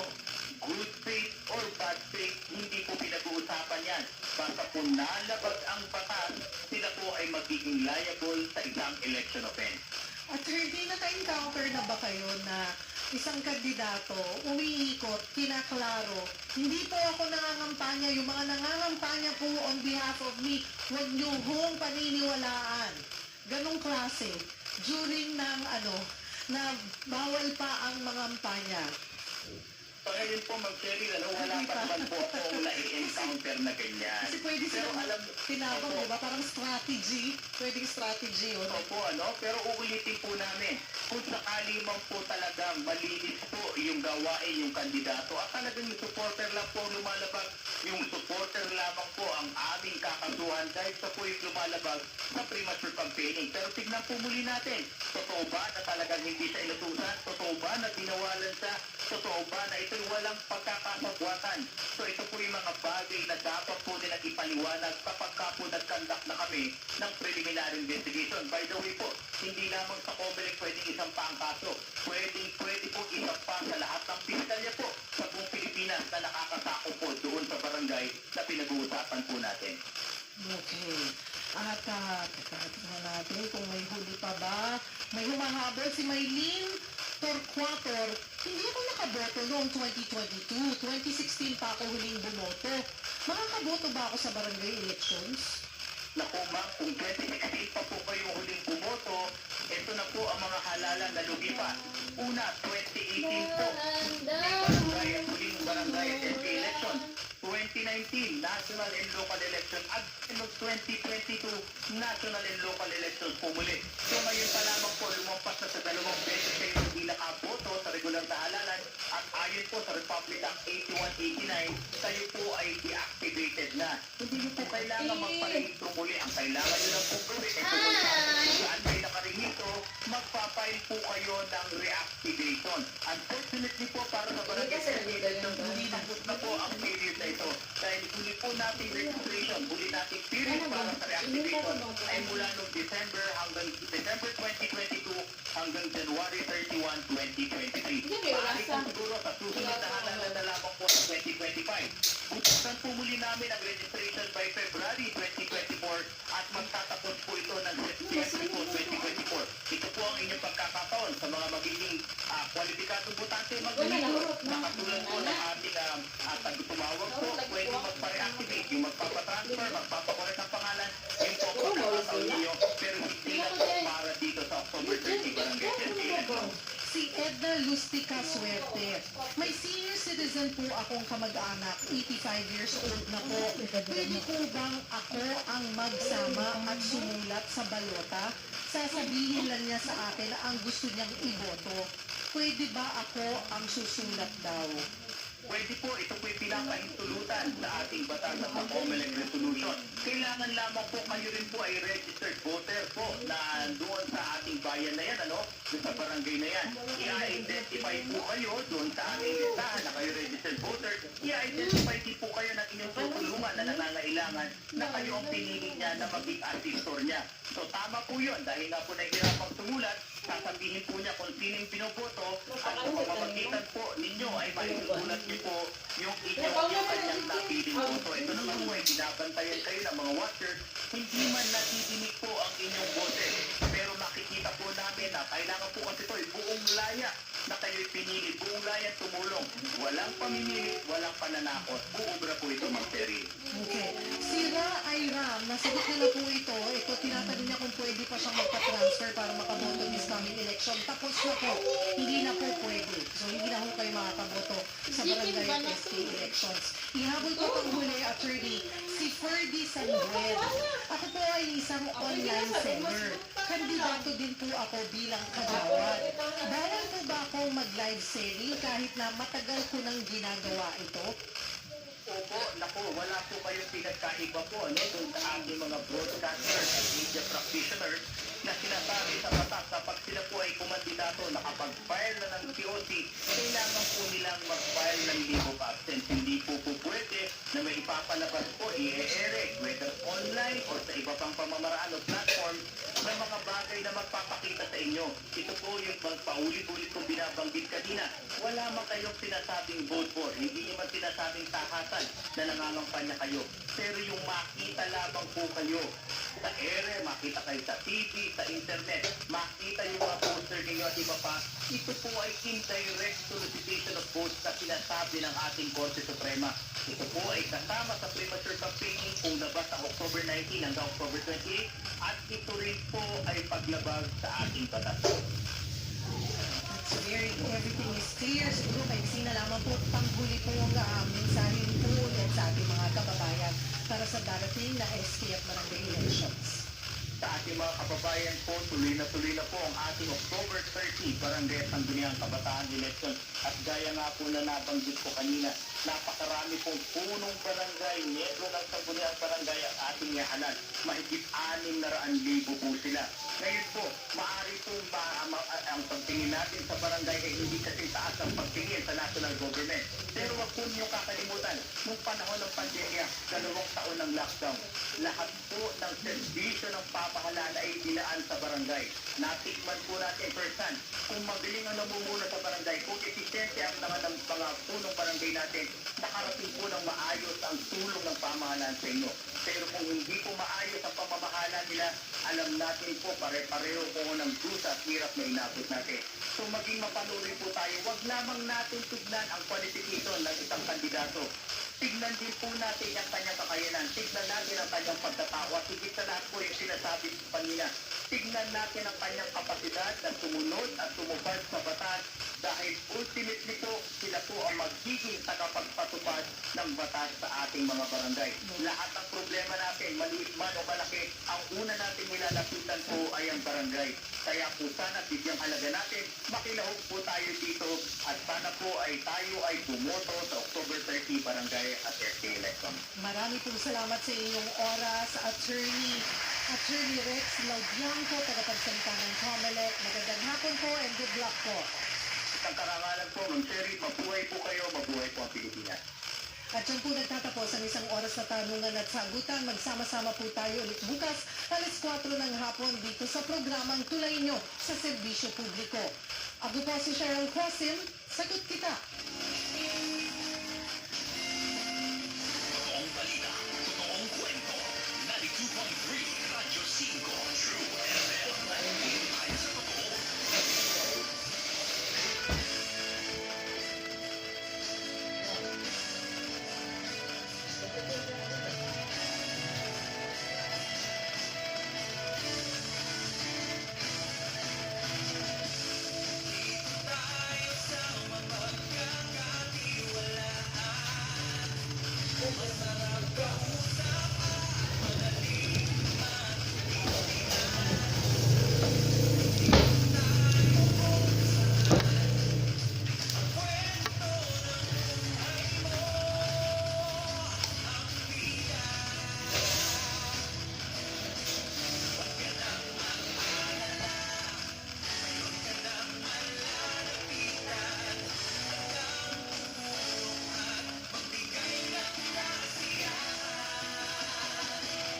Good faith or bad faith, hindi po pinag-uusapan yan. Basta po nalabag ang batas, sila po ay magiging liable sa isang election offense. Attorney, naka-encounter na ba kayo na isang kandidato, umiikot, kinaklaro, hindi po ako nangangampanya, yung mga nangangampanya po on behalf of me, huwag niyo hong paniniwalaan. Ganong klase, during ng na bawal pa ang mga kampanya. So ngayon po, Mag-Cheryl, wala pa naman po akong na-encounter na ganyan. Kasi pwede Pero silang alam, tinawag, opo. di ba? Parang strategy. Pwedeng strategy, yun. Opo, pero uulitin po namin, kung sakali man po talagang malinis po yung gawain yung kandidato at talagang yung supporter lang po ang lumalabag, yung supporter lamang po ang aming kakasuhan dahil sa po yung lumalabag sa premature campaigning. Pero tignan po muli natin, totoo ba na talagang hindi siya inutusan? Totoo ba na dinawalan siya? Totoo ba na ito'y walang pagkakasabwatan? So ito po yung mga bagay na dapat po nilang ipaliwanag kapag ka po nag-conduct na kami ng preliminary investigation. By the way po, hindi lamang sa COMELEC pwedeng isang pa ang kaso. Pwede po isang pa sa lahat ng piskalya po sa buong Pilipinas na nakakasako po doon sa barangay na pinag-uusapan po natin. Okay. At tignan natin kung may huli pa ba. May humahabol si Maylene Torquator. Hindi ako nakaboto noong 2022. 2016 pa ako huling bumoto. Makakaboto ba ako sa barangay elections? Naku ma'am, kung 2016 pa po kayo huling bumoto, ito na po ang mga halalan na lumipat. Una, 2018 po, barangay at huling barangay at SK election. 2019, national and local election. At noong 2022, national and local elections po muli. So ngayon pa lamang po, lumampas na sa 2 beses kayo hindi nakaboto sa regular na halalan. At ayon po sa Republic Act 8189, kayo po ay deactivated na. Hindi niyo po kailangan magparehistro muli. Ang kailangan niyo lang po gawin ay pumunta kung saan kayo nakarehistro nito, magpapile po kayo ng reactivation. Unfortunately po, para sa barangay reactivation, hindi tapos na po ang period na ito. Dahil huli po nating registration, huli nating period para sa reactivation ay mula noong December 2022 hanggang January 31, 2023. Maaari po siguro sa susunod na halalan na lamang po sa 2025. Buksan po muli namin ang registration by February 2024 at magtatapos po ito ng September po 2024. Ito po ang inyong pagkakataon sa mga magiging kwalipikadong botante maglilingkod. Nakatulad po ng ating tumawag po, pwede magpa-reactivate, yung magpapatransfer, magpapakorek ng pangalan, yung po ang pagkakataon ninyo, pero hindi na po para dito sa October 30 Barangay Election. Si Edna Lustica Suerte. May senior citizen po akong kamag-anak, 85 years old na po. Pwede po bang ako ang magsama at sumulat sa balota? Sasabihin lang niya sa akin na ang gusto niyang iboto. Pwede ba ako ang susulat daw? Pwede po, ito po yung pinapahintulutan sa ating batas at sa COMELEC resolution. Kailangan lamang po kayo rin po ay registered voter po na doon sa ating bayan na yan, doon sa barangay na yan. I-identify po kayo doon sa ating listahan na kayo registered voter. I-identify din po kayo ng inyong tutulungan na nangangailangan na kayo ang pinili niya na maging assistor niya. So tama po yun, dahil nga po nahihirapang sumulat, sasabihin po niya kung sino yung binoboto at kung mamamagitan po ninyo ay maisusulat niyo po yung kanyang napiling boto. Ito naman po ay binabantayan kayo ng mga watchers, hindi man natidinig po ang inyong bote. Pero makikita po namin na kailangan po kasi ito ay buong laya na kayo'y pinili, buong laya tumulong. Walang pamimili, walang pananakot. Buobra po ito, Mang Terry. Okay. Si Ra Ayram, nasagot niya na po ito. Ito, tinatanong niya kung pwede pa siyang magpa-transfer para makaboto this coming election. Tapos na po. Hindi na po pwede. So, hindi na po kayo makakaboto sa barangay at SK elections. Ihabol ko pang huli, attorney, si Ferdy Sanuel. Ako po ay isang online seller. Kandidato din po ako bilang kagawad. Bawal po ba ako mag-live selling kahit na matagal ko nang ginagawa ito? Opo, naku, wala po kayong pinagkaiba po doon sa ating mga broadcasters at media practitioners na sinasabi sa batas kapag sila po ay kumandidato nakapag-file na ng COC, kailangan po nilang mag-file ng leave of absence. Hindi po pwede na may ipapalabas po, i-e-erect, whether online or sa iba pang pamamaraan o platform na mga bagay na magpapakita sa inyo. Ito po yung paulit-ulit kong binabanggit kanina. Wala man kayong sinasabing vote for, hindi naman sinasabing tahasan na nangangampanya kayo. Pero yung makita lamang po kayo sa ere, makita kayo sa TV, sa internet, makita yung mga poster ninyo at iba pa, ito po ay indirect solicitation of votes na sinasabi ng ating Korte Suprema. Ito po ay kasama sa premature campaigning kung labas ang October 19 hanggang October 28 at ito rin po ay paglabag sa ating batas. So everything is clear. Siguro may na lamang po panghuli po ang mensahe po ulit sa ating mga kababayan para sa darating na SK at barangay elections. Sa ating mga kababayan po, tuloy na po ang ating October 30 Barangay Sangguniang Kabataan Election. At gaya nga po na nabanggit ko kanina, napakarami pong punong barangay, netro ng Sangguniang Barangay ang ating yahanan. Mahigit 600,000 po sila. Ngayon po, maaari po ang pagtingin natin sa barangay ay hindi kasi taas ang pagtingin sa national government. Pero wag po niyo kakalimutan, nung panahon ng pandemya, 2 taon ng lockdown, lahat po ng serbisyo ng pamahalaan ay dinaan sa barangay. Natikman po natin firsthand kung magaling ang namumuno sa barangay, kung efficiente ang mga punong barangay natin, nakarating po ng maayos ang tulong ng pamahalaan sa inyo. Pero kung hindi po maayos ang pamamahala nila, alam natin po pare-pareho po ng dusa at hirap na inabot natin. So maging mapanuri po tayo, wag lamang natin tignan ang qualification ng isang kandidato. Tignan din po natin ang kanyang kakayanan. Tignan natin ang kanyang pagkatao. At higit sa lahat po yung sinasabi ko kanina. Tignan natin ang kanyang kapasidad na sumunod at tumupad sa batas dahil ultimately po sila po ang magiging tagapagpatupad ng batas sa ating mga barangay. Lahat ng problema natin, maliit man o malaki, ang una natin nilalapitan po ay ang barangay. Kaya po sana bigyang halaga natin, makilahok po tayo dito at sana po ay tayo ay bumoto sa October 30 barangay at SK election. Marami pong salamat sa inyong oras, attorney. At Shirley Rex Laubianco, tagapagsalita ng COMELEC. Magandang hapon po and good luck po. Isang karangalan po, Ma'am Sherry, mabuhay po kayo, mabuhay po ang Pilipinas. At dyan po nagtatapos ang isang oras na tanungan at sagutan. Magsama-sama po tayo ulit bukas, alas 4 ng hapon dito sa programang Tulay Nyo sa Serbisyo Publiko. Ako po si Cheryl Cosim, sagot kita. Totoong balita, totoong kwento. 92.3 Radyo 5 True FM.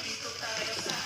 Nandito tayo sa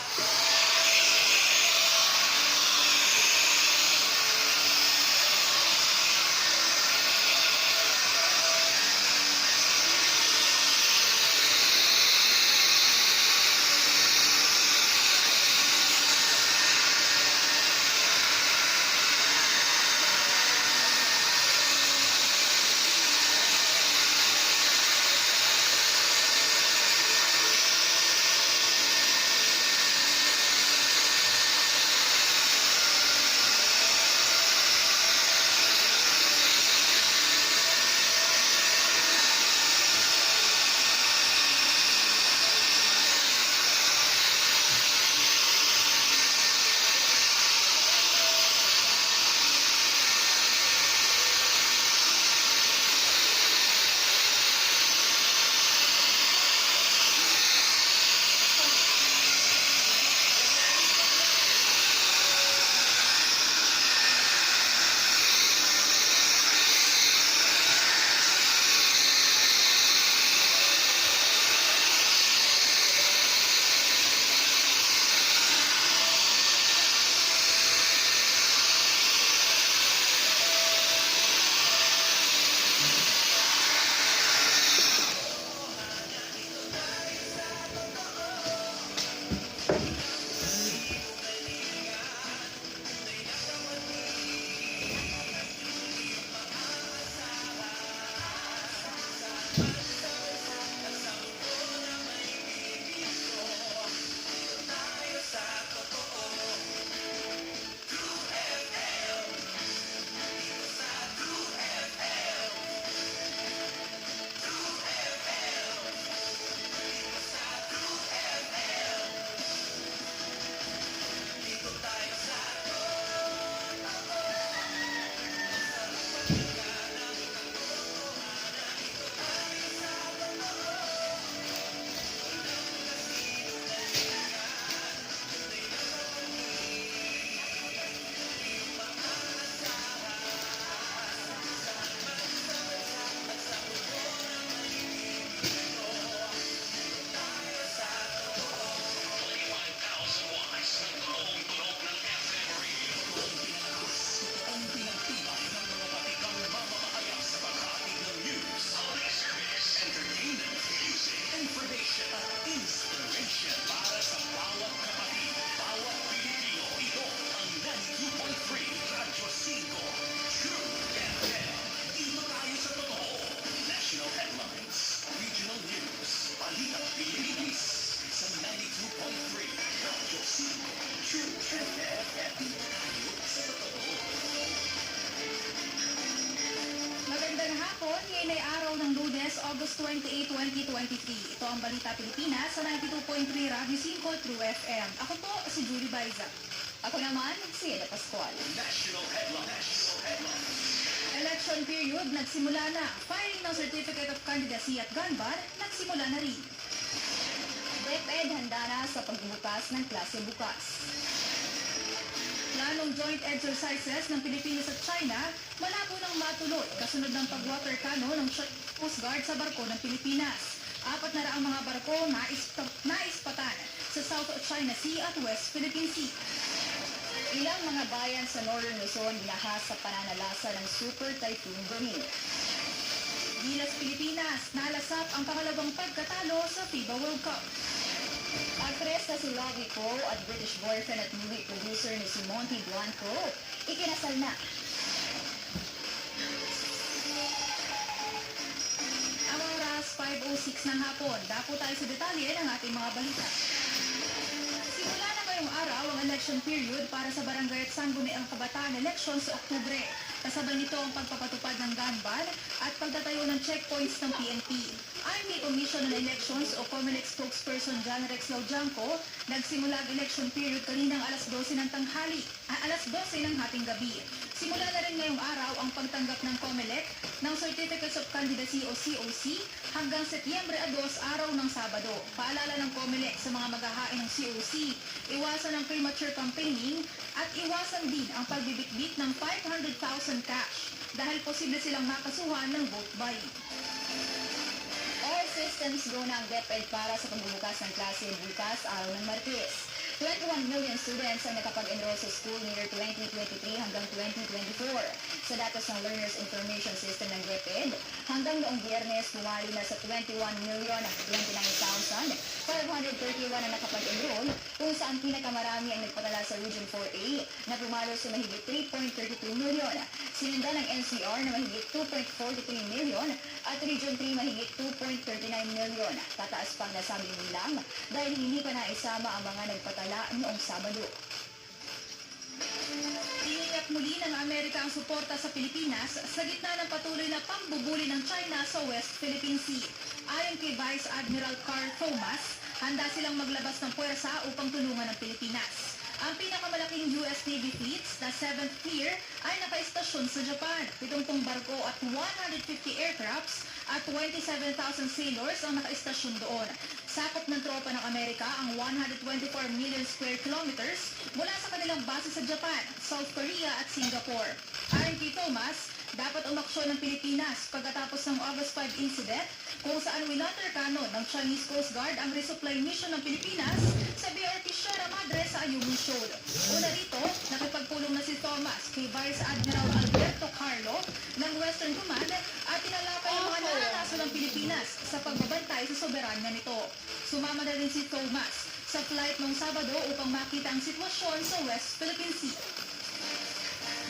totoo. Magandang hapon, ngayon ay araw ng Lunes, August 28, 2023. Ito ang Balita Pilipinas sa 92.3 Radio 5 True FM. Ako po si Julie Baiza. Ako naman, si Eda Pascual. National headlines. Election period nagsimula na. Filing ng Certificate of Candidacy at gun ban nagsimula na rin. DepEd handa na sa pagbubukas ng klase bukas. Planong joint exercises ng Pilipinas at China malabo nang matuloy kasunod ng pag-water cannon ng Coast Guard sa barko ng Pilipinas. 400 mga barko naispatan sa South China Sea at West Philippine Sea. Ilang mga bayan sa Northern Luzon nahas sa pananalasa ng Super Typhoon Domingo. Gilas Pilipinas, nalasap ang pangalawang pagkatalo sa FIBA World Cup. Actress na si Lovie Poe at British boyfriend at movie producer ni si Monty Blanco, ikinasal na. Ang oras 5:06 ng hapon. Dapo tayo sa detalye ng ating mga balita. Simula na ngayong araw ang election period para sa Barangay at Sangguniang Kabataan Elections sa Oktubre. Kasabay nito ang pagpapatupad ng gun ban at pagtatayo ng checkpoints ng PNP. Ayon kay Commission on Elections o COMELEC spokesperson John Rex Laujanco, nagsimula ang election period kaninang alas 12 ng alas 12 ng hating gabi. Simula na rin ngayong araw ang pagtanggap ng COMELEC ng Certificates of Candidacy o COC hanggang Setyembre 2, araw ng Sabado. Paalala ng COMELEC sa mga maghahain ng COC, iwasan ang premature campaigning at iwasan din ang pagbibitbit ng 500,000 cash dahil posible silang makasuhan ng vote buying. All systems go na ang DepEd para sa pagbubukas ng klase bukas araw ng Martes. 21 million students ang nakapag-enroll sa school year 2023 hanggang 2024. Sa datos ng Learners Information System ng DepEd, hanggang noong Biyernes, bumali na sa 21,029,531 ang nakapag-enroll, kung saan pinakamarami ang nagpadala sa Region 4A na pumalo sa mahigit 3.32 million. Sinundan ng NCR na mahigit 2.43 million at Region 3 mahigit 2.39 million. Tataas pang nasabing bilang dahil hindi pa naisama ang mga nagpadala noong Sabado. Tiniyak muli ng Amerika ang suporta sa Pilipinas sa gitna ng patuloy na pambubuli ng China sa West Philippine Sea. Ayon kay Vice Admiral Carl Thomas, handa silang maglabas ng puwersa upang tulungan ang Pilipinas. Ang pinakamalaking US Navy fleets na 7th Tier ay nakaistasyon sa Japan. 70 barko at 150 aircrafts at 27,000 sailors ang nakaistasyon doon. Sakop ng tropa ng Amerika ang 124 million square kilometers mula sa kanilang base sa Japan, South Korea at Singapore. Ayon kay Thomas, dapat umaksyon ng Pilipinas pagkatapos ng August 5 incident kung saan winwater cannon ng Chinese Coast Guard ang resupply mission ng Pilipinas sa BRP Sierra Madre sa Ayungin Shoal. Una rito, nakipagpulong na si Thomas kay Vice Admiral Alberto Carlo ng Western Command at tinalakay ang mga naranaso ng Pilipinas sa pagbabantay sa soberanya nito. Sumama na rin si Thomas sa flight noong Sabado upang makita ang sitwasyon sa West Philippine Sea.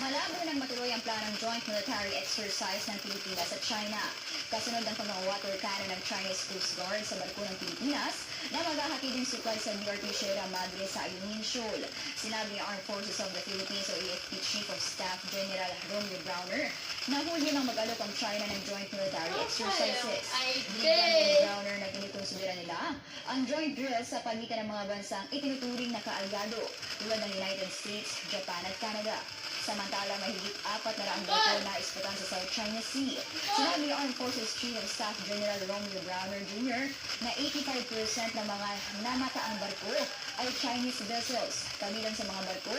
Malabo nang matuloy ang planong joint military exercise ng Pilipinas at China. Kasunod ng pang-water cannon ng Chinese Coast Guard sa barko ng Pilipinas na maghahatid ng supply sa BRP Sierra Madre sa Ayungin Shoal. Sinabi ng Armed Forces of the Philippines o AFP Chief of Staff General Romeo Browner na huli nang mag-alok ang China ng joint military exercises. Bigyan ni Browner na kinikonsidera nila ang joint drills sa pagitan ng mga bansang itinuturing na kaalyado tulad ng United States, Japan at Canada. Samantala, mahigit 400 barko na ispatan sa South China Sea. Sinabi ng Armed Forces Chief of Staff General Romeo Browner Jr. na 85% ng mga namataang barko ay Chinese vessels. Kabilang sa mga barko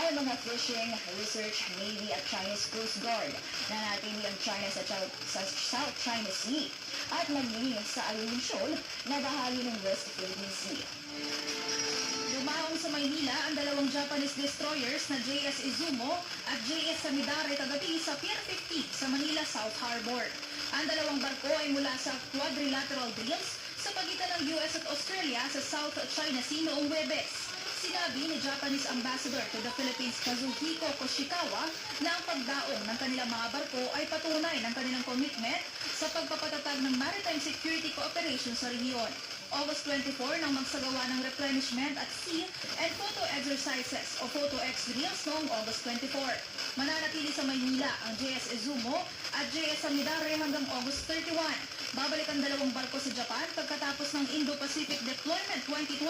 ay mga fishing, research, Navy at Chinese Coast Guard. Nanatili ang China sa South China Sea at naging sa Ayungin Shoal na bahagi ng West Philippine Sea. Dumaong sa Maynila ang dalawang Japanese destroyers na JS Izumo at JS Samidare kagabi sa Pier 50 sa Manila South Harbor. Ang dalawang barko ay mula sa quadrilateral deals sa pagitan ng US at Australia sa South China Sea noong Huwebes. Sinabi ni Japanese Ambassador to the Philippines Kazuhiko Koshikawa na ang pagdaong ng kanilang mga barko ay patunay ng kanilang commitment sa pagpapatatag ng maritime security cooperation sa rehiyon. August 24 nang magsagawa ng replenishment at sea and photo exercises o photo X drills noong August 24. Mananatili sa Maynila ang JS Izumo at JS Samidare hanggang August 31. Babalik ang dalawang barko sa Japan pagkatapos ng Indo-Pacific Deployment 2023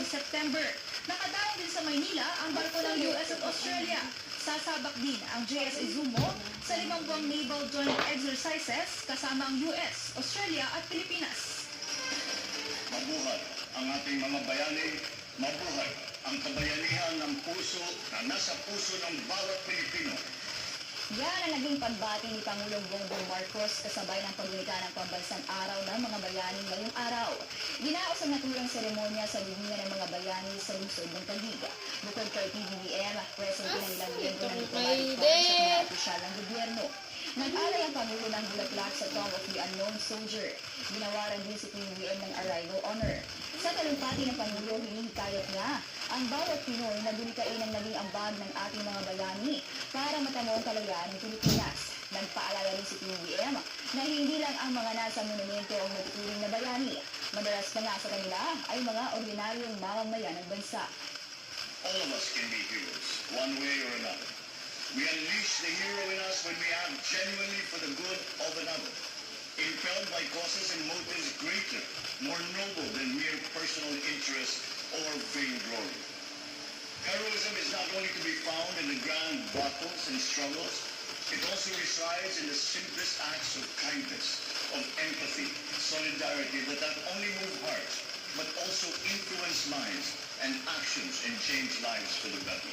September. Nakadaong din sa Maynila ang barko ng US at Australia. Sasabak din ang JS Izumo sa 5 buwang naval joint exercises kasama ang US, Australia at Pilipinas. Mabuhay ang ating mga bayani, mabuhay ang kabayanihan ng puso na nasa puso ng bawat Pilipino. Yan ang naging pagbati ni Pangulong Bongbong Marcos kasabay ng pagwika ng pambansang araw ng mga bayani ngayong araw. Ginaos ang naturang seremonya sa libingan ng mga bayani sa lungsod ng Taguig. Bukod kay PBBM, presente ng ilang miyembro ng diplomatic corps sa mga opisyal ng gobyerno. Nag-alay ang Pangulo ng bulaklak sa Tomb of the Unknown Soldier. Ginawaran din si PBBM ng arrival honor. Sa talumpati ng Pangulo, hinihikayat niya ang bawat Pinoy na dumikain ang naging ambag ng ating mga bayani para matamo ang kalayaan ng Pilipinas. Nagpaalala rin si PBBM na hindi lang ang mga nasa monumento ang matuturing na bayani. Madalas pa nga sa kanila ay mga ordinaryong mamamayan ng bansa. All of us can be heroes, one way or another. We unleash the hero in us when we act genuinely for the good of another, impelled by causes and motives greater, more noble than mere personal interest or vainglory. Heroism is not only to be found in the grand battles and struggles, it also resides in the simplest acts of kindness, of empathy, solidarity that not only move hearts, but also influence minds and actions and change lives for the better.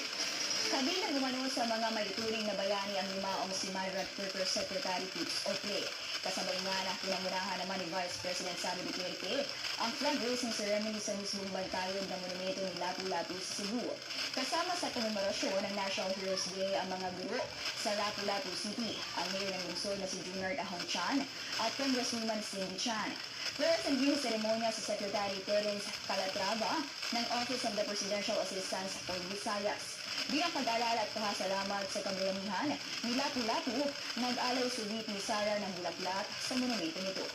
Kabilang umano sa mga maituring na bayani ang limaong si Migrant Workers Secretary Pips Ople. Kasabay nga na pinangunahan naman ni Vice President Sami Duterte ang flag-raising ceremony sa mismong bantayog ng monumento ni Lapu-Lapu sa Cebu. Kasama sa komemorasyon ng National Heroes Day ang mga guro sa Lapu-Lapu City, ang mayor ng lungsod na si Junard Ahong Chan at Congresswoman Cindy Chan. Present din sa seremonya si Secretary Terence Calatrava ng Office of the Presidential Assistant for Visayas. Bilang pag-alala at pasasalamat sa kabayanihan ni Lapu-Lapu, nag-alay si VP Sara ng bulaklak sa monumento nito.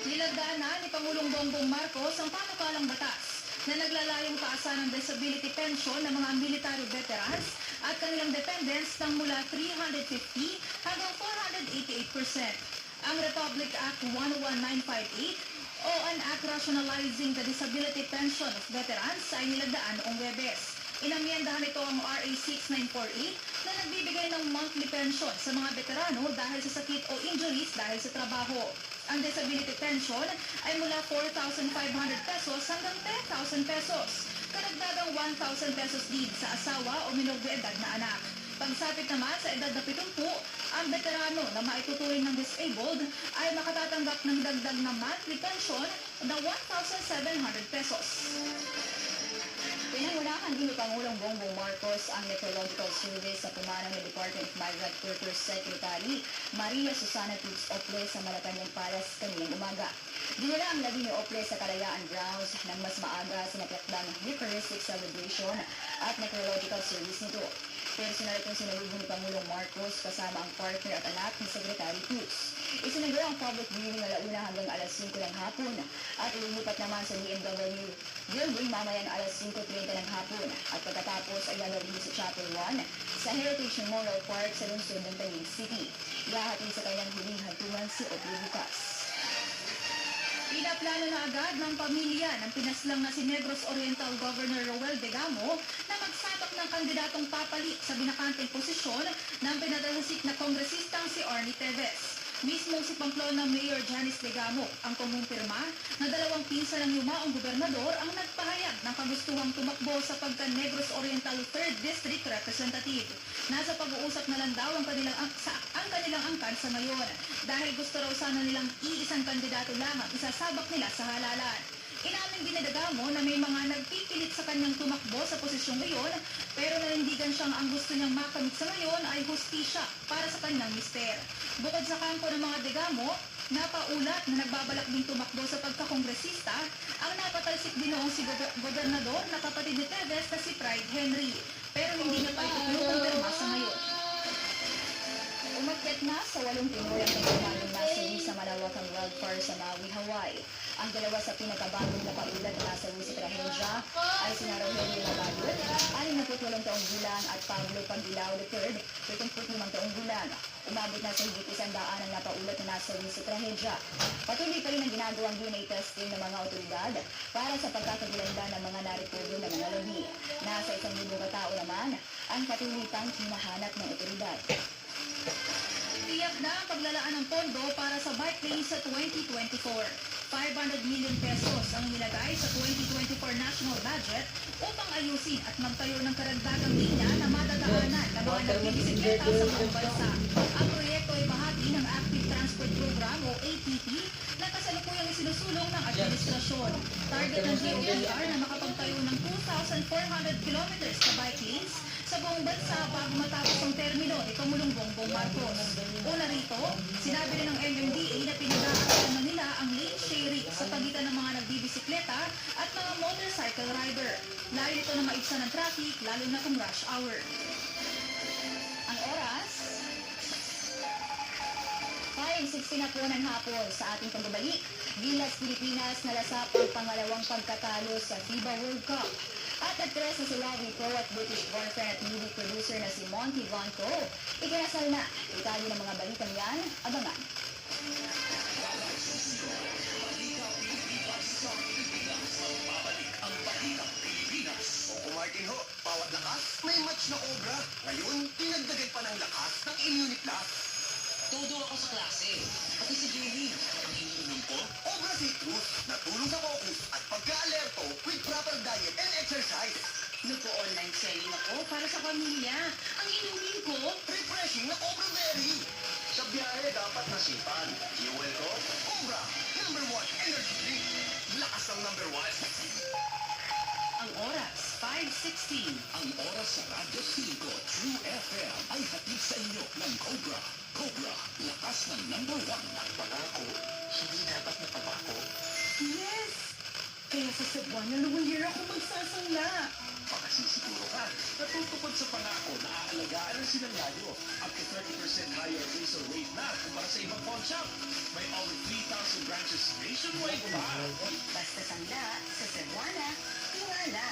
Nilagdaan na ni Pangulong Bongbong Marcos ang panukalang batas na naglalayong taasan ng disability pension ng mga military veterans at kanilang dependents ng mula 350 hanggang 488%. Ang Republic Act 11958 o an Act Rationalizing the Disability Pension of Veterans ay nilagdaan noong Webes. Inamyendahan ito ang RA 6948 na nagbibigay ng monthly pension sa mga veterano dahil sa sakit o injuries dahil sa trabaho. Ang disability pension ay mula 4,500 pesos hanggang 10,000 pesos. Karagdagang 1,000 pesos din sa asawa o minor de edad na anak. Pagsapit naman sa edad na 70, ang veterano na maituturing ng disabled ay makatatanggap ng dagdag na monthly pension na 1,700 pesos. Pinangunahan din ni Pangulong Bongbong Marcos ang Meteorological Service sa pumanaw ng Department of Migrant Workers Secretary Maria Susana Pips Ople sa Malacanang Palace kanilang umaga. Dinala ang labi ni Ople sa Kalayaan Grounds ng mas maaga sa napakdang Eucharistic Celebration at Meteorological Service nito. Personal itong sinalubong ni Pangulong Marcos kasama ang partner at anak ni Secretary Pips. Isinagawa ang public viewing alauna hanggang alas 5 ng hapon at ililipat naman sa BMW building mamayang alas 5:30 ng hapon at pagkatapos ay lalawin sa Chapel 1 sa Heritage Memorial Park sa lungsod ng Taguig City. Ihahatid sa kanyang huling hantungan si Ople bukas. Pinaplano na agad ng pamilya ng pinaslang na si Negros Oriental Governor Roel Degamo na magsabak ng kandidatong papalit sa binakanteng posisyon ng pinadalhasik na kongresistang si Arnie Teves. Mismo si Pamplona Mayor Janice Degamo ang kumumpirma na dalawang pinsan ng yumaong gobernador ang nagpahayag ng kagustuhang tumakbo sa pagka-Negros Oriental 3rd District Representative. Nasa pag-uusap na lang daw ang kanilang angkan sa ngayon dahil gusto raw sana nilang iisang kandidato lang ang isasabak nila sa halalan. Inamin din ni Degamo na may mga nagpipilit sa kanyang tumakbo sa posisyong ngayon pero nanindigan siyang ang gusto niyang makamit sa ngayon ay hustisya para sa kanyang mister. Bukod sa kampo ng mga Degamo, napaulat na nagbabalak din tumakbo sa pagkakongresista ang napatalsik din noong si gobernador na kapatid ni Teves na si Pride Henry pero hindi niya pa ito kinukumpirma sa ngayon. Umakyat na sa 8 Pinoy ang nagpapagong nasawi sa malawakang wildfire sa Maui, Hawaii. Ang dalawa sa pinakabagong napaulat na nasawi sa trahedya ay sina Rogelio Labalot, 68 taong gulang at Pablo Pagbilao III, 75 taong gulang. Umabot na sa higit 100 ang napaulat na nasawi sa trahedya. Patuloy pa rin ang ginagawang DNA testing ng mga otoridad para sa pagkakabilanda ng mga narepolyo ng mga labi. Nasa 1,000 katao naman ang patuloy pang hinahanap ng otoridad. Tiyak na ang paglalaan ng pondo para sa bike lane sa 2024. 500 million pesos ang nilagay sa 2024 national budget upang ayusin at magtayo ng karagdagang linya na madadaanan ng mga nagbibisikleta sa buong bansa. Ang proyekto ay bahagi ng Active Transport Program o ATP na kasalukuyang isinusulong ng administrasyon. Target ng DOTR na makapagtayo ng 2,400 kilometers na bike lanes sa buong bansa bago matapos ang termino ni Pangulong Bongbong Marcos. Una rito, sinabi rin ng MMDA na pinag-aaralan na nila ang lane sharing sa pagitan ng mga nagbibisikleta at mga motorcycle rider. Layo nito na maibsan ng traffic, lalo na kung rush hour. Ang oras, 5:60 na po ng hapon sa ating pagbabalik. Gilas Pilipinas nalasap ang pangalawang pagkatalo sa FIBA World Cup. At nagtres na si Lovie Pro at British boyfriend at movie producer na si Monty Von Pro. Ikinasal na. Detalye ng mga balitang yan, abangan. Babalik ang Balitang Pilipinas. Opo Martin ho, bawat lakas may match na obra. Ngayon, dinagdagan pa ng lakas ng Immune Plus. Todo ako sa klase. Pati si Jamie. Ang iniinom ko, Obra Citrus, natulong sa focus at pagka-alerto with proper diet and exercise. Nagpo-online selling ako para sa pamilya. Ang inumin ko, Refreshing na Obra Berry. Sa biyahe dapat nasipan. Fuel ko, Obra, #1 energy drink. Lakas ng #1. ang oras, 5:16. ang oras sa Radyo 5 True FM ay hatid sa inyo ng Cobra. Cobra, lakas ng #1. Pangako, hindi dapat napapako. Yes! Kaya sa Cebuana na lumayer ako magsasangla. Makasisiguro ka, natutupad sa pangako na aalagaan ang sinanglayo. Up to 30% higher appraisal rate na kumpara sa ibang pawn shop. May over 3,000 branches nationwide pa. Basta sangla, sa Cebuana, tiwala.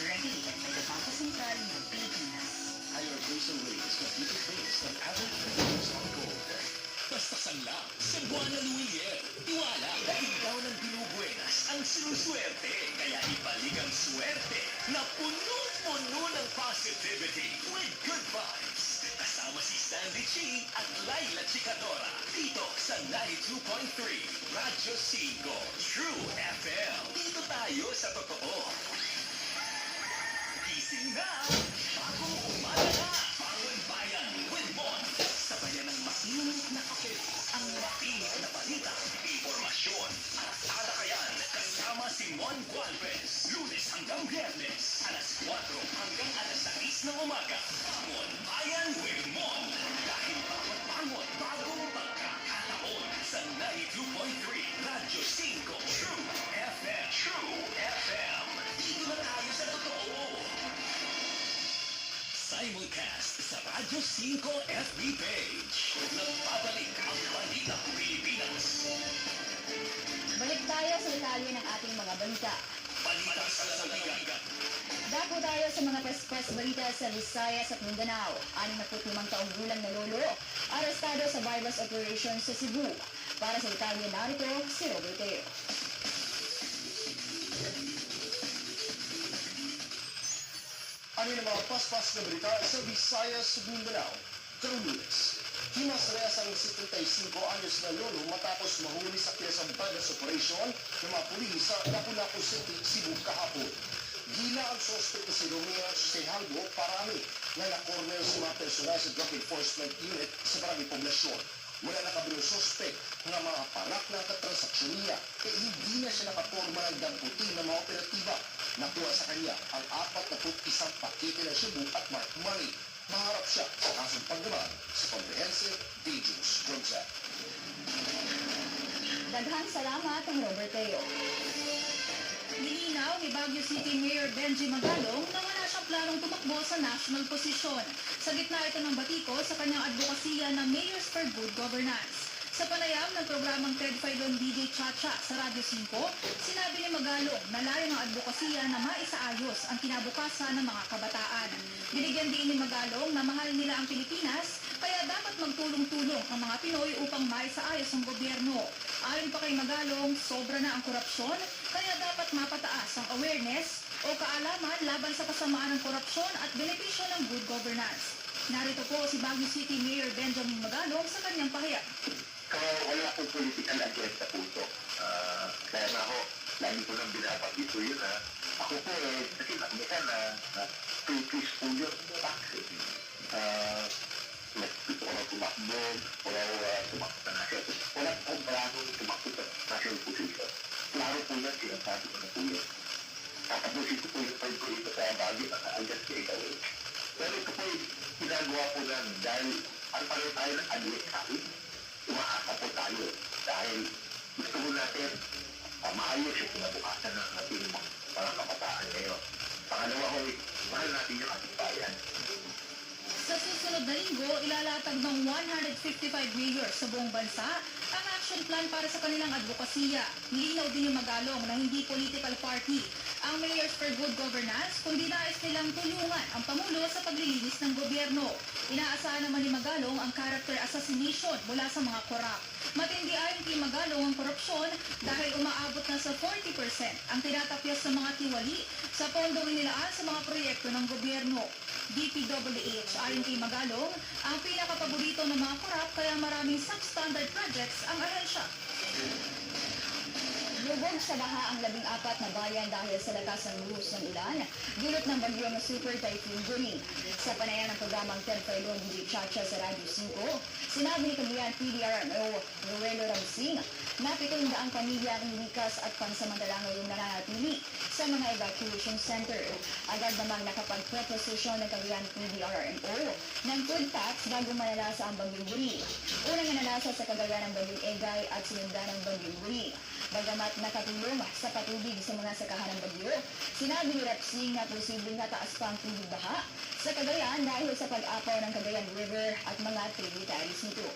Ready at may Bangko Sentral ng Pilipinas. Higher appraisal rate is computed based on average revenues on gold. Basta sangla, Cebuana Luwilier. Tiwala, ikaw ng binubuenas ang sinuswerte. Kaya ibalik ang swerte na puno-puno ng positivity with good vibes. Kasama si Stanley Chi at Laila Chicadora. Dito sa 92.3 Radyo 5 True FM. Dito tayo sa totoo. Gising na! Bagong umaga na! Bagong bayan with Mon. Sabayan ng mainit na kape. Ang mainit na balita. Impormasyon. At talakayan. Kasama si Mon Gualvez. Lunes hanggang Biyernes. Alas 4 hanggang alas 6 ng umaga. Bagong bayan with Mon. Dahil bawat bangon, bagong pagkakataon. Sa 92.3 Radyo 5 True FM. True FM. Dito na tayo sa totoo. Simulcast sa Radyo 5 FB page. Nagbabalik ang Balitang Pilipinas. Balik tayo sa detalye ng ating mga balita. Balitang sa Lalawigan. Dako tayo sa mga press balita sa Visayas at Mindanao. 65 taong gulang na lolo, arestado sa virus operation sa Cebu. Para sa detalye narito, si Robert Teo. Ano yung mga paspas na balita sa Visayas, Mindanao? Karulinas. Hinasreyas ang 75 anyos na lolo matapos mahuli sa kinasambagas operasyon ng mga pulis sa Lapu-Lapu City, Cebu kahapon. Gila ang sospek na si Romeo Sejaldo Parami na na-corner sa mga personal sa Drug Enforcement Unit sa maraming poblasyon. Wala nakabilong sospek ng mga parak na katransaksyon niya hindi na siya nakaporma ng damputi ng mga operatiba. Nakuha sa kanya ang 41 pakete ng Cebu at mark money. Maharap siya sa kasong pagdaman sa Comprehensive Dangerous Drugs Act. Daghang salamat ang Robert Teo. Nilinaw ni Baguio City Mayor Benji Magalong na wala siyang planong tumakbo sa national posisyon. Sa gitna ito ng batiko sa kanyang advokasya na Mayors for Good Governance. Sa panayam ng programang Ted Filon DJ Chacha sa Radyo 5, sinabi ni Magalong na layo ng advokasya na maisaayos ang kinabukasan ng mga kabataan. Binigyan din ni Magalong na mahal nila ang Pilipinas, kaya dapat magtulong-tulong ang mga Pinoy upang maisaayos ang gobyerno. Ayon pa kay Magalong, sobra na ang korupsyon, kaya dapat mapataas ang awareness o kaalaman laban sa kasamaan ng korupsyon at benepisyo ng good governance. Narito po si Baguio City Mayor Benjamin Magalong sa kanyang pahayag. So, wala po political agenda po ito. Kaya nga ho, lagi ko nang binabanggit ko yun ha. Ako po kasi nakita na two-piece po yun, taxes. Gusto ko na tumakbo, tumakbo sa national. Wala pong planong tumakbo sa national position. Klaro po yan, sinasabi ko na po yun. Tatapusin ko po yung fight ko ito sa bagay na agad sa ikaw. Pero ito po yung ginagawa po namin dahil ang pareho tayo ng adversary. Umaasa po tayo dahil gusto mo natin maayos yung kinabukasan ng ating mga kabataan ngayon. Pangalawa ko, mahal natin yung ating bayan. Sa susunod na linggo, ilalatag ng 155 mayors sa buong bansa ang action plan para sa kanilang advokasya. Nilinaw din yung Magalong na hindi political party ang Mayors for Good Governance, kundi nais nilang tulungan ang Pangulo sa paglilinis ng gobyerno. Inaasahan naman ni Magalong ang character assassination mula sa mga korap. Matindi ayon kay Magalong ang korupsyon dahil umaabot na sa 40% ang tinatapyas sa mga tiwali sa pondong inilaan sa mga proyekto ng gobyerno. DPWH ayon kay Magalong ang pinakapaborito ng mga korap kaya maraming substandard projects ang ahensya. Lubog sa baha ang 14 na bayan dahil sa lakas ng buhos ng ulan, dulot ng bagyo na Super Typhoon Goring. Sa panayam ng programang Ted Filon DJ Chacha sa Radyo 5, sinabi ni Cagayan PDRMO Ruelo Ramsing na 700 pamilya ang linikas at pansamantala ngayong nananatili sa mga evacuation center. Agad namang nakapag-proposisyon ng Cagayan PDRMO ng food packs bago manalasa ang bagyong Goring. Unang nanalasa sa Cagayan ng bagyong Egay at sinundan ng bagyong Goring. Bagamat nakatulong sa patubig sa mga sakahan ng bagyo, sinabi ni Rapsing na posibleng nataas pa ang tubig baha sa Cagayan dahil sa pag-apaw ng Cagayan River at mga tributaries nito.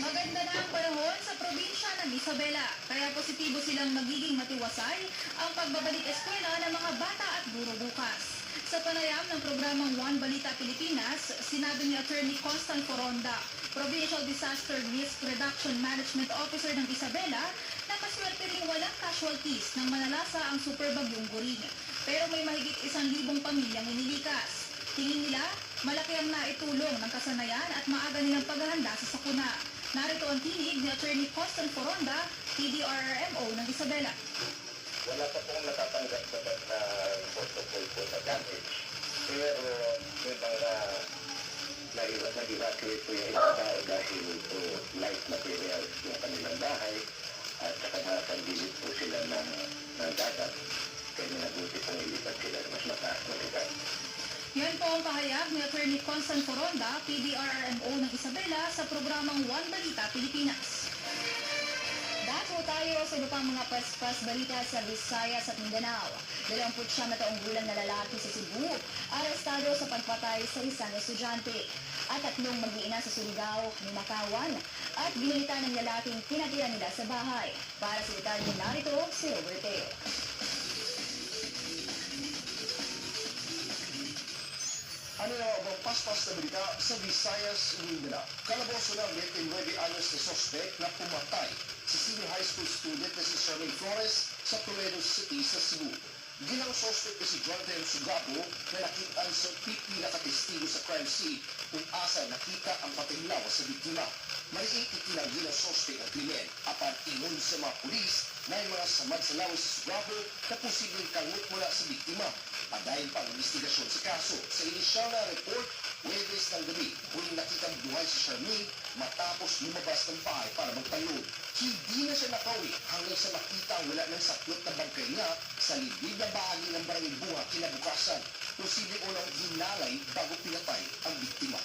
Maganda na ang panahon sa probinsya ng Isabela, kaya positibo silang magiging matiwasay ang pagbabalik eskwela ng mga bata at guro bukas. Sa panayam ng programang One Balita Pilipinas, sinabi ni Attorney Constant Foronda, Provincial Disaster Risk Reduction Management Officer ng Isabela, na maswerte rin walang casualties nang manalasa ang superbagyong Goring. Pero may mahigit 1,000 pamilyang inilikas. Tingin nila, malaki ang naitulong ng kasanayan at maaga nilang paghahanda sa sakuna. Narito ang tinig ni Attorney Constant Foronda, PDRRMO ng Isabela. Wala pa pong natatanggap na protocol po sa damage. Pero may mga nag-evacuate po yung isang tao dahil po light materials yung kanilang bahay at saka nakapagdilit po sila ng dagat. Kaya nabuti pong ilipat sila ng mas mataas na lugar. Yan po ang pahayag ni Attorney Constant Foronda, PDRRMO ng Isabela sa programang One Balita Pilipinas. Dato tayo sa iba pang mga paspas balita sa Visayas at Mindanao. 29 na taong gulang na lalaki sa Cebu, arestado sa pagpatay sa isang estudyante. At 3 mag-iina sa Surigao, Ninakawan, at binilita ng lalaking pinatira nila sa bahay. Para sa detalye narito, si Roberteo. Ano na ang paspas na balita sa Visayas, Mindanao? Kalaboso ng 29 anyos na sospek na pumatay sa senior high school student na si Charmaine Flores sa Toledo City sa Cebu. Ginang sospek na si Jonathan Sugabo na nakitaan sa pipila katestigo sa crime scene kung asa nakita ang patay lawas sa biktima. Mariing itinanggi ng sospek ang krimen apan ingon sa mga pulis na may mga samad sa lawas sa Sugabo na posibleng kangot mula sa biktima. Padayon pa ang investigasyon sa kaso. Sa inisyal na report, Huwebes ng gabi, huling nakitang buhay si Charmaine matapos lumabas ng bahay para magpalod. Hindi na siya nakauwi hanggang sa makita ang wala ng saklot na bangkay niya sa libid na bahagi ng Barangay Bunga kinabukasan. Posibleng unang hinalay bago pinatay ang biktima.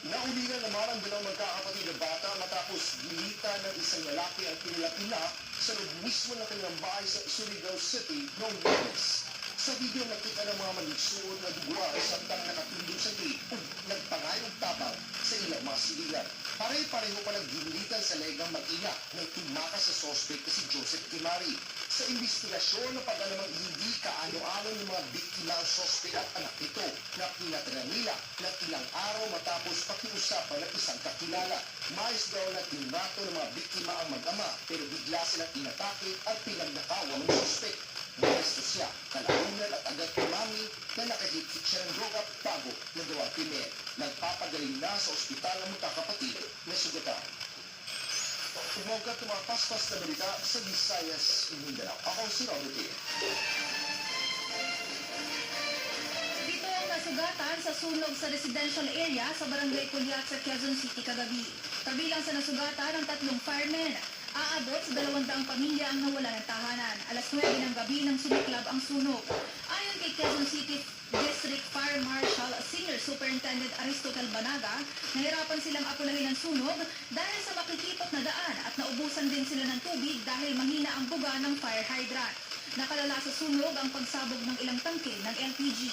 Naulinan naman ang dalawang magkakapatid na bata matapos gilita ng isang lalaki ang pinilapina sa loob mismo ng kanilang bahay sa Surigao City noong Huwebes. Sa video nakita ng mga maligsuon na duguan samtang nakatindog sa gate ug nagpangayong tabang sa ilang mga silingan. Pare-pareho pa naggilitan sa legang mag-ina na tumakas sa sospek na si Joseph Kimari. Sa investigasyon na pag-alamang hindi kaano-ano ng mga biktima ang sospek at anak nito na pinatira nila ng ilang araw matapos pakiusapan ng isang kakilala. Mais daw na tinrato ng mga biktima ang mag-ama pero bigla silang inatake at pinagnakawan ng sospek. Buwesta siya, kalaunan at agad umami na nakahigit siya ng droga bago nagawa krimen. Nagpapagaling na sa ospital ng magkakapatid na sugatan. Umaga tumapaspas na balita sa Visayas, Mindanao. Ako si Robert A. Dito ang nasugatan sa sunog sa residential area sa Barangay Puliat sa Quezon City kagabi. Kabilang sa nasugatan ang 3 firemen. Aabot sa 200 pamilya ang nawala ng tahanan. Alas 9 ng gabi nang sumiklab ang sunog. Ayon kay Quezon City District Fire Marshal Senior Superintendent Aristotle Banaga, nahirapan silang apulahin ang sunog dahil sa makikipot na daan at naubusan din sila ng tubig dahil mahina ang buga ng fire hydrant. Nakalala sa sunog ang pagsabog ng ilang tangke ng LPG.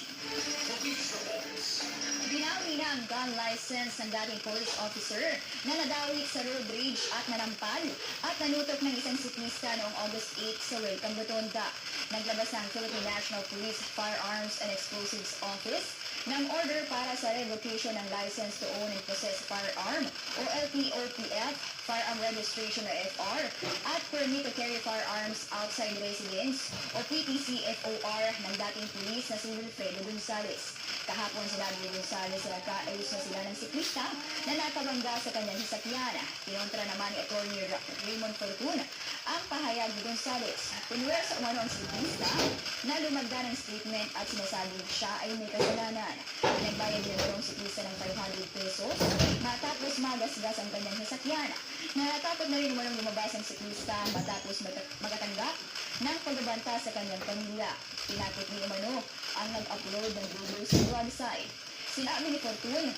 Binawi na ang gun license ng dating police officer na nadawit sa road rage at nanampal at nanutok ng isang siklista noong August 8 sa Welcome Rotonda. Naglabas ang Philippine National Police Firearms and Explosives Office ng order para sa revocation ng License to Own and Possess Firearm o LTOPF, Firearm Registration o FR, at Permit to Carry Firearms Outside Residence o PTC-FOR ng dating pulis na si Wilfredo Gonzales. Kahapon sinabi ni Gonzales na nagkaayos na sila ng siklista na nakabangga sa kanyang sasakyan. Kinontra naman ni Atty. Raymond Fortuna ang pahayag ni Gonzales. Pinuwersa umano ang siklista na lumagda ng statement at sinasabing siya ay may kasalanan. Nagbayad din ang siklista ng 500 pesos matapos magasgas ang kanyang sasakyan. Natatakot na rin umanong lumabas ang siklista matapos magatanggap ng pagbabanta sa kanyang pamilya. Tinakot ni umano ang nag-upload ng video sa website. Sinabi ni Fortune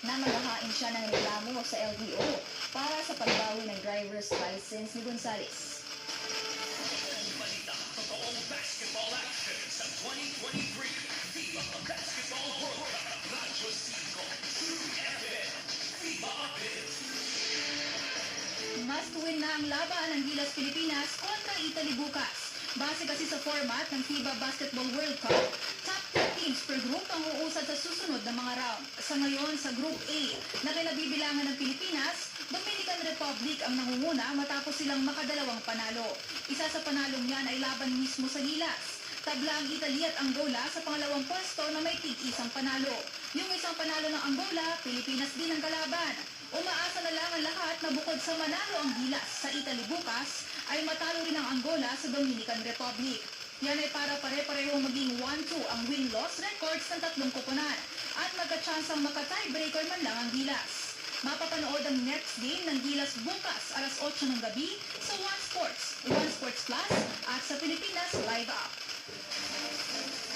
na maghahain siya ng reklamo sa LTO para sa pagbawi ng driver's license ni Gonzales. Balita, totoong basketball action sa 2023 FIBA Basketball World Cup. Radyo 5, True FM, FIBA Update. Must win na ang laban ng Gilas Pilipinas kontra Italy bukas. Base kasi sa format ng FIBA Basketball World Cup, top 2 teams per group ang uusad sa susunod na mga round. Sa ngayon, sa Group A na kinabibilangan ng Pilipinas, Dominican Republic ang nangunguna matapos silang makadalawang panalo. Isa sa panalong yan ay laban mismo sa Gilas. Tabla ang Italy at Angola sa pangalawang pwesto na may tig-isang panalo. Yung isang panalo ng Angola, Pilipinas din ang kalaban. Umaasa na lang ang lahat na bukod sa manalo ang Gilas sa Italy bukas, ay matalo rin ang Angola sa Dominican Republic. Yan ay para pare-parehong maging 1-2 ang win-loss records ng tatlong koponan at magka-chance ang maka-tiebreaker man lang ang Gilas. Mapapanood ang next game ng Gilas bukas alas 8 ng gabi sa One Sports, One Sports Plus at sa Pilipinas Live App.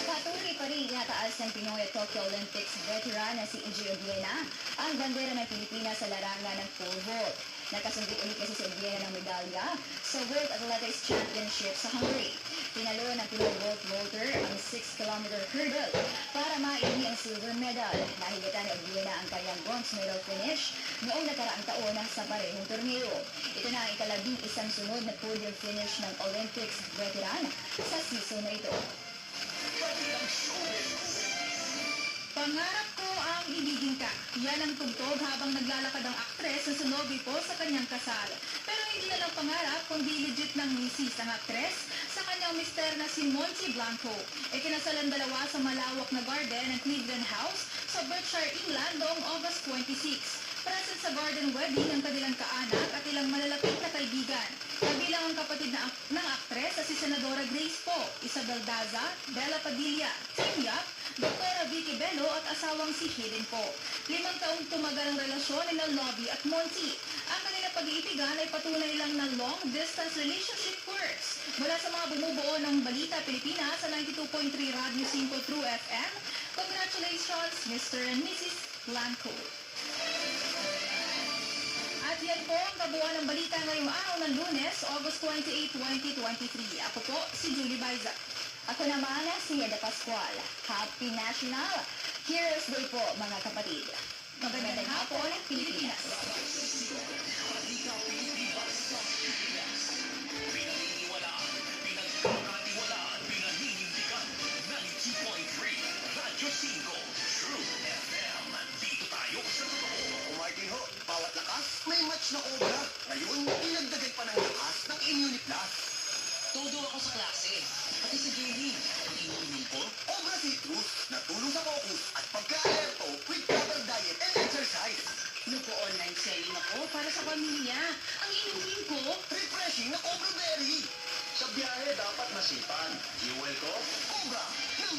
Patuloy pa rin inataas ng Pinoy at Tokyo Olympics veteran na si EJ Obiena ang bandera ng Pilipinas sa larangan ng pole vault. Nakasundit ulit kasi si Obiena ng medalya sa World Athletics Championship sa Hungary. Pinalo ng Pinoy vault vaulter ang 6-km hurdle para maili ang silver medal. Nahigatan ni Obiena ang kanyang bronze medal finish noong nakaraang taon sa parehong torneo. Ito na ang ika-11 sunod na podium finish ng Olympics veteran sa season na ito. Pangarap ko ang ibigin ka. Yan ang tugtog habang naglalakad ang aktres na sunobi po sa kanyang kasal. Pero hindi na lang pangarap, kundi legit ng misis ang aktres sa kanyang mister na si Monty Blanco. Ikinasalan dalawa sa malawak na garden ng Cleveland House sa Berkshire, England noong August 26. Present sa garden wedding ang kanilang kaanak at ilang malalapit na kaibigan. Kabilang ang kapatid ng aktres na si Senadora Grace Poe, Isabel Daza, Bella Padilla, Tim Yap, Dr. Vicky Bello at asawang si Hayden Poe. 5 taong tumagal ang relasyon nila Lobby at Monty. Ang kanilang pag-iibigan ay patunay lang na long-distance relationship works. Mula sa mga bumubuo ng Balita Pilipinas sa 92.3 Radio 5 True FM, congratulations Mr. and Mrs. Blanco. At yan po ang kabuuan ng balita ngayong araw ng Lunes, August 28, 2023. Ako po si Julie Baiza. Ako naman si Eda Pascual. Happy National Heroes Day po mga kapatid. Magandang hapon, Pilipinas. Balita Pilipinas sa Pilipinas. Pinaniniwalaan, pinagkakatiwalaan, pinaninindigan. 92.3 Radyo 5 True FM. Dito tayo sa totoo. Martin ho, bawat lakas may match na obra. Ngayon, pinagdagay pa ng lakas ng Immunity Plus. Todo ako sa klase. Pati sa gaming. Ang inuunom ko, Obra Citrus, natulong sa focus at pagka-alerto with proper diet and exercise. Nagpo-online selling ako para sa pamilya. Ang inumin ko, Refreshing na Cobra Berry. Sa biyahe dapat masipan. Fuel ko, Cobra, #1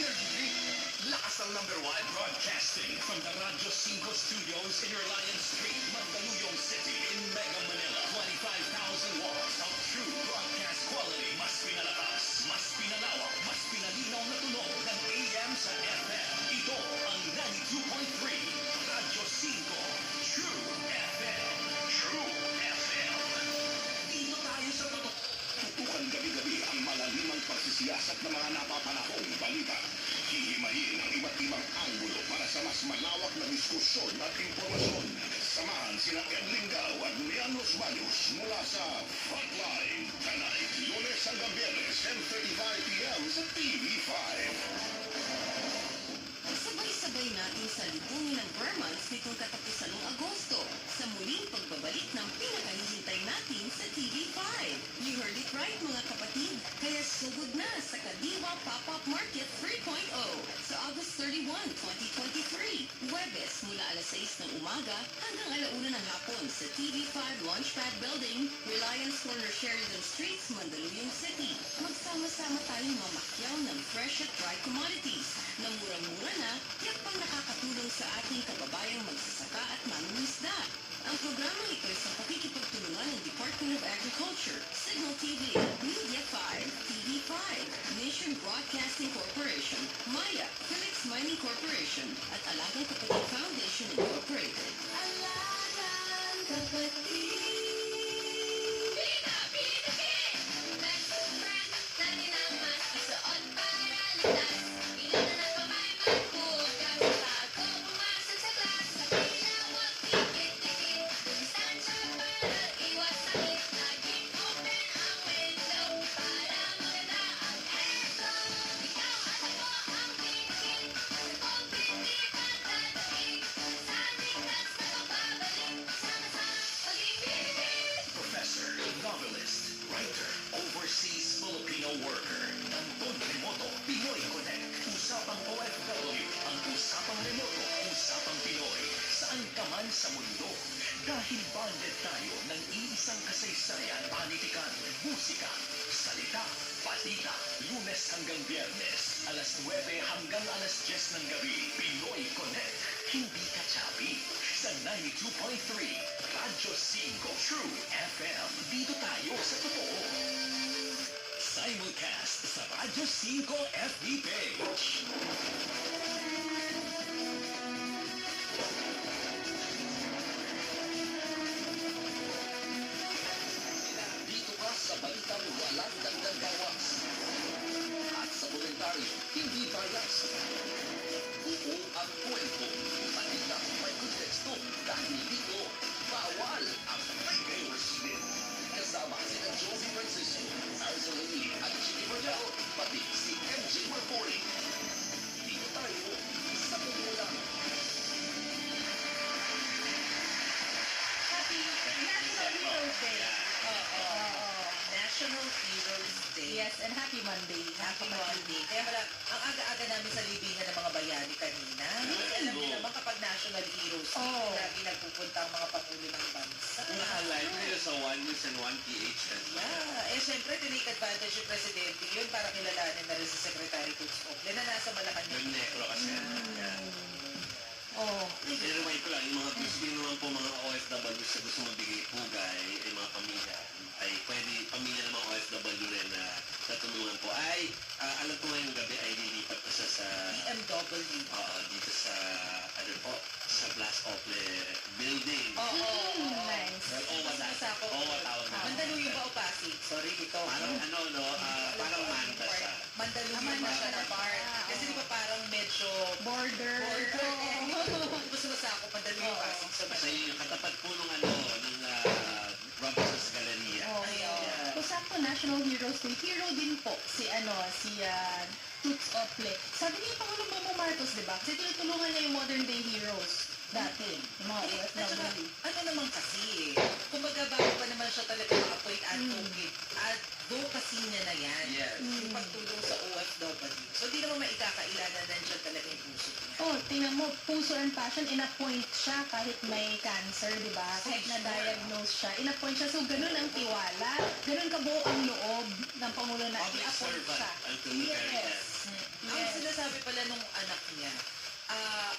energy drink. lakas ng #1 broadcasting from the Radyo 5 studios in Reliance Street, Mandaluyong City in Mega Manila. 25,000 watts of true broadcast quality. Mas pinalakas, mas pinalawak, mas pinalinaw na tunog ng AM sa FM. Ito ang 92.3 Radyo 5 True FM. True FM. Dito tayo sa totoo. Tutukan gabi-gabi ang malalimang pagsisiyasat ng mga napapanahong balita. Hihimayin ang iba't ibang anggulo para sa mas malawak na diskusyon at impormasyon. Samahan sina Edwin Gao at Mian Rosmanius mula sa Frontline. Tonight, Lunes hanggang Biyernes, 10:35 p.m. sa TV5. sabay-sabay natin salubungin ng Burmans nitong katapusan ng Agosto sa muling pagbabalik ng pinakahihintay natin sa TV5. You heard it right mga kapatid, kaya sugod na sa Kadiwa Pop-Up Market 3.0 sa August 31, 2023. Huwebes mula alas 6 ng umaga hanggang alauna ng hapon sa TV5 Launchpad Building, Reliance Corner Sheridan Streets, Mandaluyong City. Magsama-sama tayong mamakyaw ng fresh at dry commodities na murang-mura na, tiyak pang nakakatulong sa ating kababayang magsasaka at mangingisda. Ang programang ito ay sa pakikipagtulungan ng Department of Agriculture, Signal TV, Media 5, TV5, Nation Broadcasting Corporation, Maya, Felix Mining Corporation, at Alagang Kapatid Foundation Incorporated. Alagang Kapatid! Professor, novelist, writer, overseas Filipino worker, Anton Remoto, Pinoy Connect. Usapang OFW, ang usapang remoto, usapang Pinoy. Saan ka man sa mundo. Dahil bonded tayo ng iisang kasaysayan, panitikan, musika, salita, balita, Lunes hanggang Biyernes, alas 9 hanggang alas 10 ng gabi. Pinoy Connect, hindi ka chabi. Sa 92.3 Radyo 5 True FM. Dito tayo sa totoo. Simulcast sa Radyo 5 FB page. Dito ka sa balitang walang dagdag bawas. At sa komentaryo, hindi bias. Buo ang kwento, pati na may konteksto. Dahil dito, bawal ang fake news. Kasama sina Josie Francisco, Arzon Lee at Chicky Rodel, pati si MJ Marpori. Dito tayo sa Pumulang. Happy National Heroes Day! National Heroes Day. Yes, and happy Monday. Happy Monday. Kaya wala, ang aga-aga namin sa libingan ng mga bayani kanina. Alam niyo naman kapag National Heroes Day, Oo. lagi nagpupunta ang mga pangulo ng bansa. Naka-live nila sa One News and One PH. Yeah. Syempre, tinake advantage yung presidente yun para kilalanin na rin si Secretary Toots Ople na nasa Malacanang. Yung necro kasi. Oh, I-remind ko lang, yung mga gusto naman po mga OFW sa gusto magbigay pugay, yung mga pamilya, ay pwede, pamilya ng mga OFW rin na natulungan po. Ay, alam ko ngayong gabi ay lilipat ko sa BMW. dito sa, ano po, sa Blas Ople building. nice. OWA Basta ako. OWA tawag na. Mandaluyong ba o Pasig? Sorry, ito. Parang ano, no, parang manta siya. Mandaluyong ba siya na part? Kasi di ba parang medyo Border. gusto na sa ako, Mandaluyong Pasig. So, Kasi yung katapat po nung ano, nung Robinson's Galleria. Ayan. So, sakto National Heroes Day. Hero din po si Toots Ople. Sabi niya Pangulong Bongbong Marcos, di ba? Kasi tinutulungan niya yung modern day heroes dati. Yung mga At saka, OFW. ano naman kasi kumbaga bago pa naman siya talaga ma-appoint advocate Puso and Passion, in-appoint siya kahit may cancer, di ba? Kahit na-diagnose siya, in-appoint siya. So, ganun ang tiwala. Ganun kabuo ang loob ng Pangulo na Public i-appoint servant siya. until the very end. Yes. Ang Yes. sinasabi pala nung anak niya,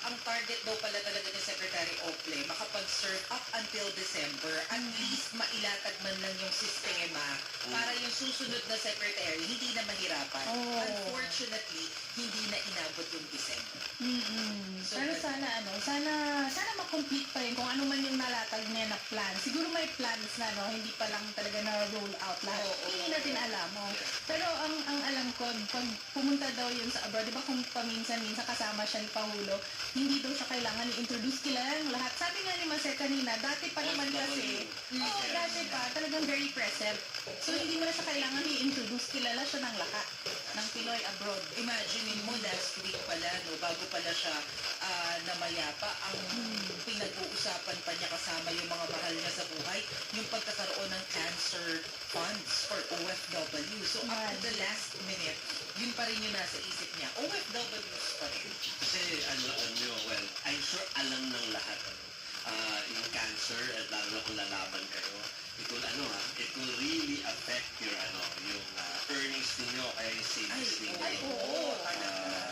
ang target daw pala talaga ni Secretary Ople, makapag-serve up until December, at least mailatag man lang yung sistema para yung susunod na secretary hindi na mahirapan. Oh. Unfortunately, hindi na inabot yung December. So, Pero sana ma-complete pa rin kung ano man yung nalatag niya na plan. Siguro may plans na, no? Hindi pa lang talaga na-roll out lahat. Oo. Hindi natin alam, oh. Pero ang alam ko, pag pumunta daw yun sa abroad, di ba kung paminsan-minsan kasama siya ni Pangulo, hindi daw siya kailangan i-introduce kilalang lahat. Sabi nga ni Marcel kanina, dati pa naman kasi, dati pa, talagang very present. So hindi mo na siya kailangan i-introduce, kilala siya ng lahat ng Pinoy abroad. Imagine mo, last week pala, no, bago pala siya namayapa, ang pinag-uusapan pa niya kasama yung mga mahal niya sa buhay, yung pagkakaroon ng cancer funds for OFW. So up to the last minute, yun pa rin yung nasa isip niya. OFWs pa rin. Kasi well, I'm sure alam ng lahat yung cancer at lalo na kung lalaban kayo. It will really affect your yung earnings ninyo kaya yung savings ninyo. Oo.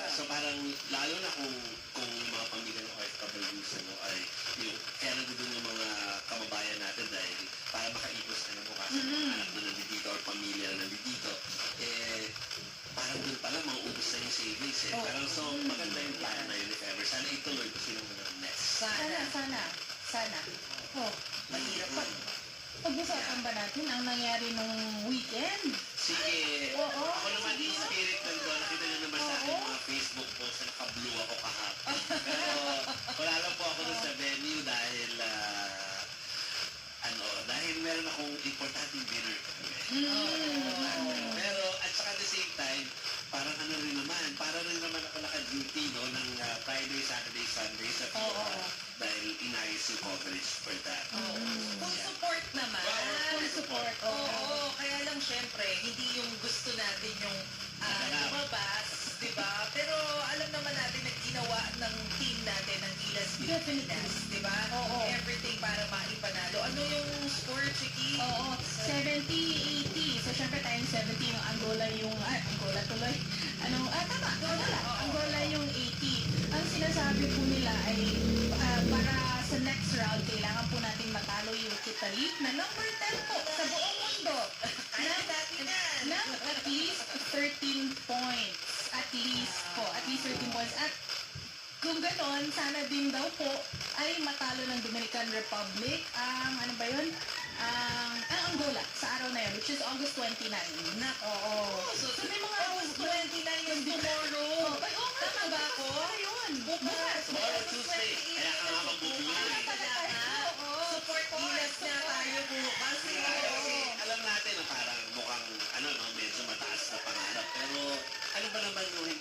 So parang lalo na kung yung mga pamilya ng OFWs ay yung kaya nandun yung mga kababayan natin dahil para makaipos ka na bukas yung anak na nandito or pamilya na nandito, parang dun pala maubos na yung savings Parang so maganda yung plan na yun if ever. Sana ituloy ko sila mo ng next. Sana. Oh, Mahirap pa. pag-usapan ba natin ang nangyari nung weekend? Sige. Oo. Ako naman in spirit nandun. Nakita nyo naman sa aking mga Facebook posts na naka-blue ako kahapon. Pero wala lang po ako dun sa venue dahil dahil meron akong importanteng dinner kami. Pero at saka at the same time, parang para rin naman ako naka-duty ng Friday, Saturday, Sunday sa FIFA dahil inayos yung coverage for that. Full support naman. Full support. Oo, kaya lang syempre, hindi yung gusto natin yung lumabas, di ba? Pero alam naman natin na ginawa ng team natin ng Gilas Pilipinas, di ba? Oo. Everything para maipanalo. Ano yung score, Chiki? Oo, 70-80. So, syempre tayong 70 yung Angola tuloy. Tama, Angola yung 80. Ang sinasabi po nila ay para sa next round, kailangan po natin matalo yung Italy na number 10 po sa buong mundo. Kaya natin yan. Ng at least 13 points. At least 13 points. At kung ganon, sana din daw po ay matalo ng Dominican Republic ang ang Angola sa araw na yun, which is August 29. Oo. So may mga August 29 yung tomorrow. Ay, oo nga. Tama ba ako? Ayun. Bukas. Tomorrow, Tuesday. Kaya ka nga magbubuli. Support Gilas na tayo bukas. Kasi alam natin na parang mukhang medyo mataas na pangarap. Pero ano ba naman yung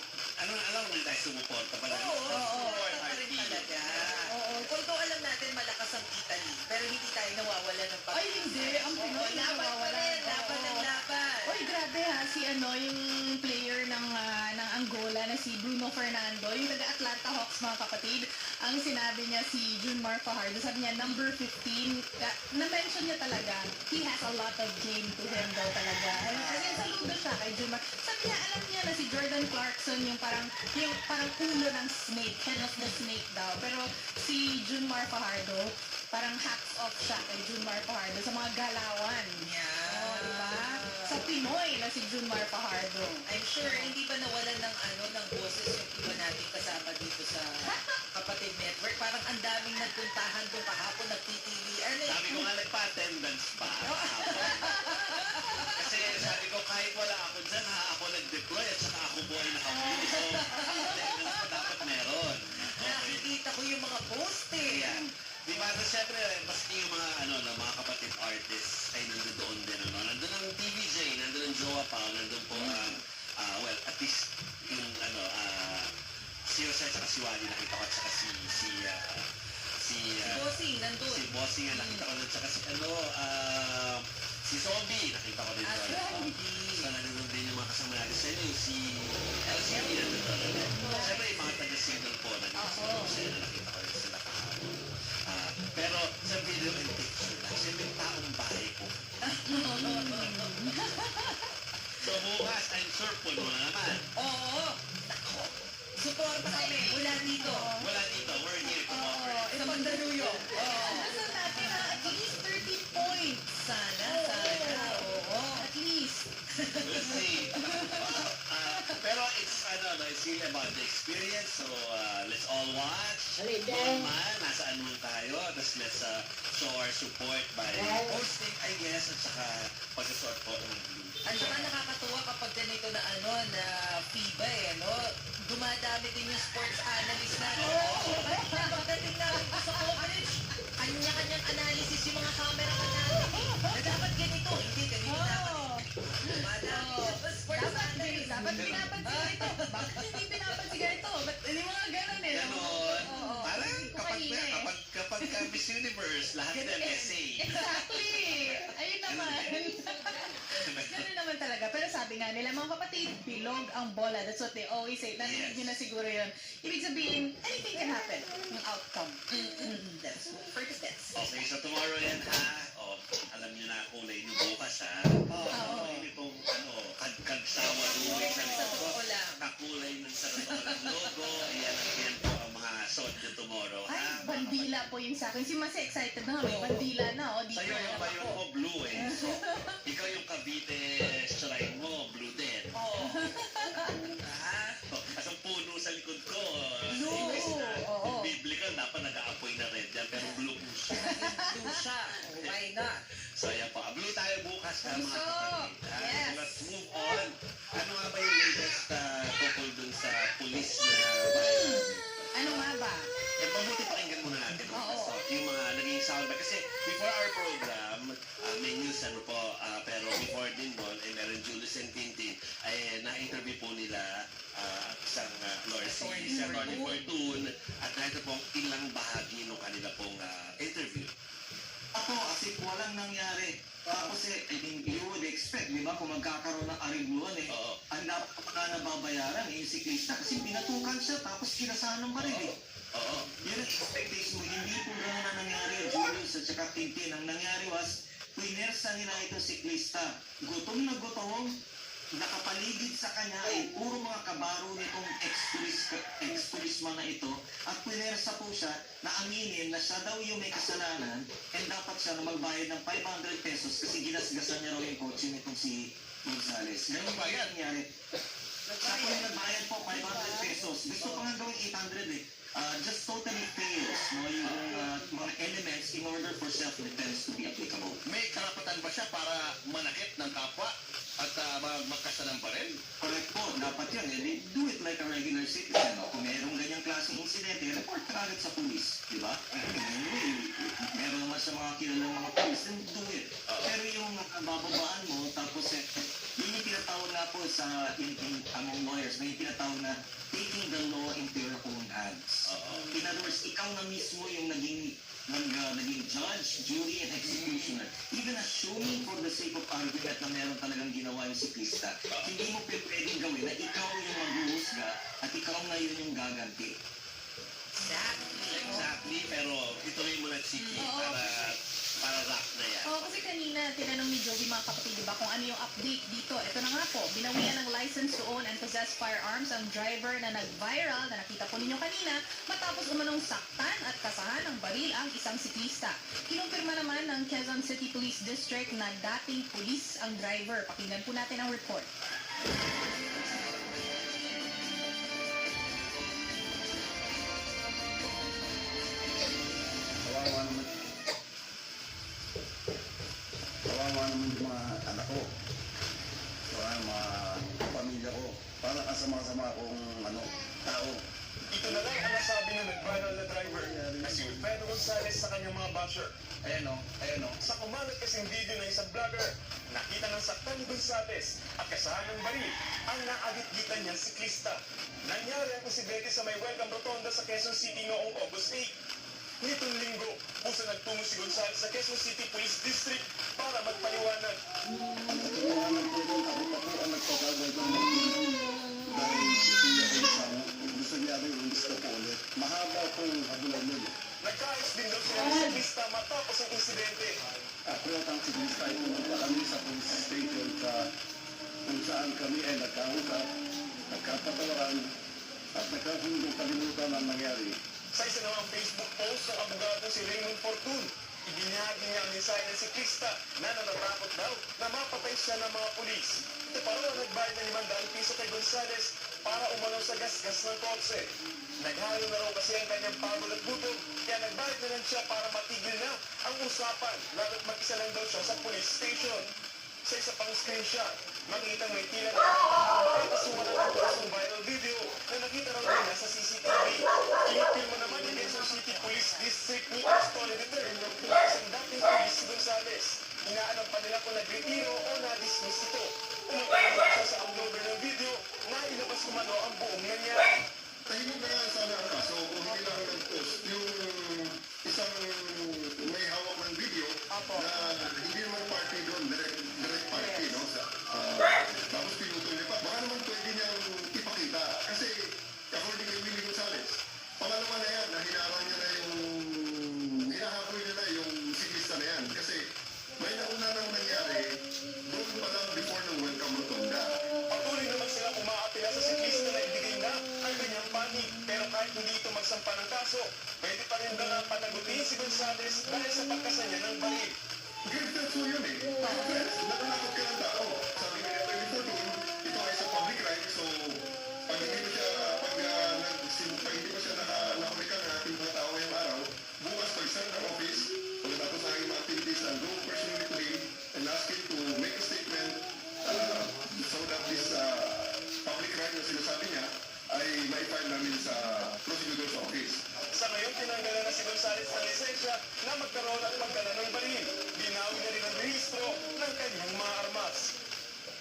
alam mo tayo sumuporta pala. Support pa rin talaga. Although alam natin malakas ang Italy, pero hindi tayo nawawala ng pag-asa. Ay, hindi. Ang Pinoy laban pa nawawala. rin. Laban ng laban. Oy, grabe ha. Yung player ng Angola na si Bruno Fernando, yung taga-Atlanta Hawks, mga kapatid, ang sinabi niya si Junmar Fajardo, sabi niya, number 15, na-mention niya talaga, he has a lot of game to him daw talaga. Kasi saludo siya kay Junmar. Sabi niya, alam niya na si Jordan Clarkson, yung parang ulo ng snake, head of the snake daw. Pero si Junmar Fajardo, parang hats off siya kay Junmar Fajardo sa mga galawan. Yeah. Diba? Sa Pinoy na si Junmar Fajardo. I'm sure hindi ba nawalan ng boses yung iba nating kasama dito sa Kapatid Network. Parang ang daming nagpuntahan doon kahapon, nagtitilian. Sabi ko nga nagpa-attendance pa kahapon. Kasi sabi ko kahit wala ako dyan ako nag-deploy at saka ako po ay naka-blue. So, attendance pa dapat meron. Nakikita ko yung mga post Yan. Di ba? Siyempre, maski yung mga kapatid artists ay nandun din. Nandun ang TVJ, nandun ang Joa Pao, nandun po at least yung si Jose at si Wally nakita ko at saka si Bossing, nandun. Si Bossing nakita ko at saka si Si Zombie, nakita ko din doon. So, nanonood din yung mga kasama natin sa inyo, si LCP na doon. Siyempre, yung mga taga-signal po, nandito sa inyo, nakita ko rin sila kahapon. Pero sa video and picture lang, siyempre yung taong bahay po. So bukas, I'm sure po na naman. Oo. Nako. Suporta kami. Wala dito. Wala dito, we're here tomorrow. Sa Mandaluyong. Gusto natin na at least 30 points. Sana. Oo. At least. We'll see. Pero it's really about the experience. So let's all watch. Kung man, nasaan man tayo. Tapos let's show our support by posting, I guess, at saka pagkasuot po ng blue. At saka nakakatuwa kapag ganito na na FIBA dumadami din yung sports analyst na pagdating namin sa coverage, kanya-kanyang analysis yung mga camera natin. Na dapat ganito, hindi ganito dapat. Dumadami yung sports analyst. Dapat pinapansin ito. Bakit hindi pinapansin ito? Ba't hindi mga ganun eh? Ganon. Oo. Parang Kanina eh. kapag ka Miss Universe, lahat ng essay. Exactly. Ayun naman. Ganun naman talaga. Pero sabi nga nila, mga kapatid, bilog ang bola. That's what they always say. Narinig nyo na siguro yun. Ibig sabihin, anything can happen. Yung outcome. That's first steps. Okay, so tomorrow yan ha. O, alam niyo na kulay ni bukas ha. Kulay nitong kagsawa duwi sa Totoo likod. lang. Kakulay ng saratolang logo. Ayan po ang mga suot niyo tomorrow Ay, ha. bandila po yung sa akin. Si Mas excited na nga. May bandila na. O, dito Sa'yo yung na bayon ako. mo, blue eh. So, ikaw yung Cavite shrine mo, blue din. Oo. As ang puno sa likod ko. Blue. Oo. Biblical, dapat nag-aapoy na red yan, pero blue po siya. Blue siya. Why not? So, ayan po. Blue tayo bukas ha, mga So, kapatid. yes. So, let's move on. Ano nga ba yung latest tungkol dun sa police na violence? Ano nga ba? Mabuti pakinggan muna natin. Oo. So, yung mga naging soundbite. Kasi before our program, may news pero before din nun, meron Julius and Tintin, na-interview po nila isang lawyer, si Attorney Fortune, at narito pong ilang bahagi ng kanila pong interview. Ako, as if walang nangyari. Kasi, you would expect, di ba, kung magkakaroon ng arigluan Oo. ang dapat pa nababayaran yung siklista kasi binatukan siya tapos kinasahan ng baril Oo. Yun ang expectation mo. Hindi po gano'n na nangyari, Julius at saka Tintin. Ang nangyari was, pinersa nila itong siklista. Gutom na gutom, nakapaligid sa kanya ay puro mga kabaro nitong ex-policeman na ito at pinersa po siya na aminin na siya daw yung may kasalanan and dapat siya na magbayad ng 500 pesos kasi ginasgasan niya raw yung kotse nitong si Gonzales. Ganun ba yan nangyari? Siya po yung nagbayad po 500 pesos. Gusto pa nga gawin 800 eh. Just totally fails yung mga elements in order for self-defense to be applicable. May karapatan ba siya para manakit ng kapwa at magkasa ng baril? Correct po, dapat yun. Do it like a regular citizen. No? Kung mayroong ganyang klaseng insidente, report ka agad sa police. Di ba? Meron naman sa mga kilalang mga police, then do it. Pero yung bababaan mo, tapos yun yung tinatawag nga po sa among lawyers, may tinatawag na taking the law into your own hands. In other words, ikaw na mismo yung naging judge, jury, and executioner. Even assuming for the sake of argument na meron talagang ginawa yung siklista, hindi mo pwedeng gawin na ikaw yung maghuhusga at ikaw na yun yung gaganti. Exactly, pero ituloy mo na, Chiki, para rock na yan. Oo, kasi kanina tinanong ni Joey mga kapatid, diba, kung ano yung update dito. Ito na nga po, binawian ng license to own and possess firearms ang driver na nag-viral na nakita po ninyo kanina matapos umanong saktan at kasahan ng baril ang isang siklista. Kinumpirma naman ng Quezon City Police District na dating pulis ang driver. Pakinggan po natin ang report. Kawawa naman yung mga anak ko. Mga pamilya ko. Para kasama-sama akong tao. Ito na lang ang nasabi ng nag-viral na driver na si Pedro Gonzales sa kanyang mga basher. Ayan o. Sa kumalat kasing video ng isang vlogger, nakita ng saktan ni Gonzales at kasahan ng baril ang naagit-gitan niyang siklista. Nangyari ang insidente sa may Welcome Rotonda sa Quezon City noong August 8. Nitong linggo, kung sa nagtungo sa si Gonzales sa Quezon City Police District para magpaliwanag. Ang katotohanan po doon, ako pa po ang nagpapagay ng dahil gusto niya rin gusto po ulit. Mahaba pong habulan nun. Nagkaayos din daw sila ng siklista matapos ang insidente. Ako at ang siklista ay pumunta kami sa police station kung saan kami ay nagkausap, nagkapatawaran, at nagkakundong kalimutan ang nangyari. Sa isa namang Facebook post ng abogado si Raymond Fortun, ibinahagi niya ang mensahe ng siklista na natatakot daw na mapatay siya ng mga pulis. Ito pa raw ang nagbayad ng 500 piso kay Gonzales para umalaw sa gasgas ng kotse. Naghalo na raw kasi ang kanyang pagod at gutom, kaya nagbayad na lang siya para matigil na ang usapan, lalo't mag-isa lang daw siya sa police station. Sa isa pang screenshot, makikita may tila na babae kasuma ng ang viral video na nakita raw nila sa CCTV. Kinipilmo naman ni Quezon City Police District ni Astole III na isang dating police si Gonzales. Inaalam pa nila kung nag-retiro o na-dismiss ito. Umutang siya sa uploader ng video na ilabas kumano ang buong nangyari. Tahimik na nga sana ang kaso kung hindi lang nag-post yung isang may hawak ng video na hindi naman party doon, direct party, no? Tapos pinutol niya pa. Baka naman pwede niyang ipakita. Kasi according kay Willie Gonzales, pangalawa na yan, na hinarang niya na hinahapoy niya na yung siklista na yan. Kasi may nauna nang nangyari doon pa lang before ng welcome rotonda. Patuloy naman sila umaapila sa siklista na ibigay na ang kanyang panig. Pero kahit hindi ito magsampa ng kaso, pwede pa rin daw na panagutin si Gonzales dahil sa pagkasanya ng baril. Gifted po yun eh. Friends, nakalakot ka ng tao. Sabi nga nito before doon, ito ay sa public crime, so pag hindi mo siya, pag hindi mo siya nakahulikan ng ating mga tao ngayong araw, bukas pag start ng office, pagkatapos ng aking mga activities, I'll go personally to him and ask him to make a statement so that this public crime na sinasabi niya ay ma-file namin sa prosecutor's office. Sa ngayon, tinanggalan na si Gonzales ng lisensya na magkaroon at magdala ng baril. Binawi na rin ang rehistro ng kanyang mga armas.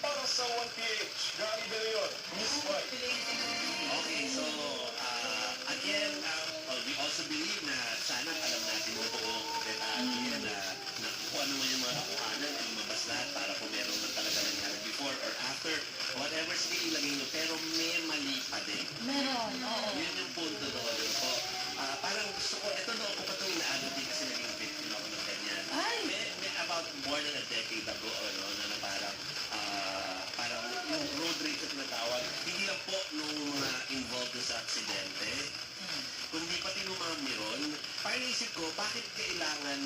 Para sa 1PH, Gary De Leon, Miss White. Okay, so again, we also believe na sana alam natin yung buong detalye na kung ano man yung mga nakuhanan ay lumabas lahat para kung meron man talaga nangyari before or after, whatever, sige ilagay nyo, pero may mali pa din. Meron, oo. Yun yung punto doon po. Parang gusto ko, ito doon ko pa itong inaano din kasi naging victim ako ng ganyan. May about more than a decade ago, na parang yung road rage at natawag, hindi lang po nung mga involved sa aksidente, kundi pati nung mga miron. Parang isip ko, bakit kailangan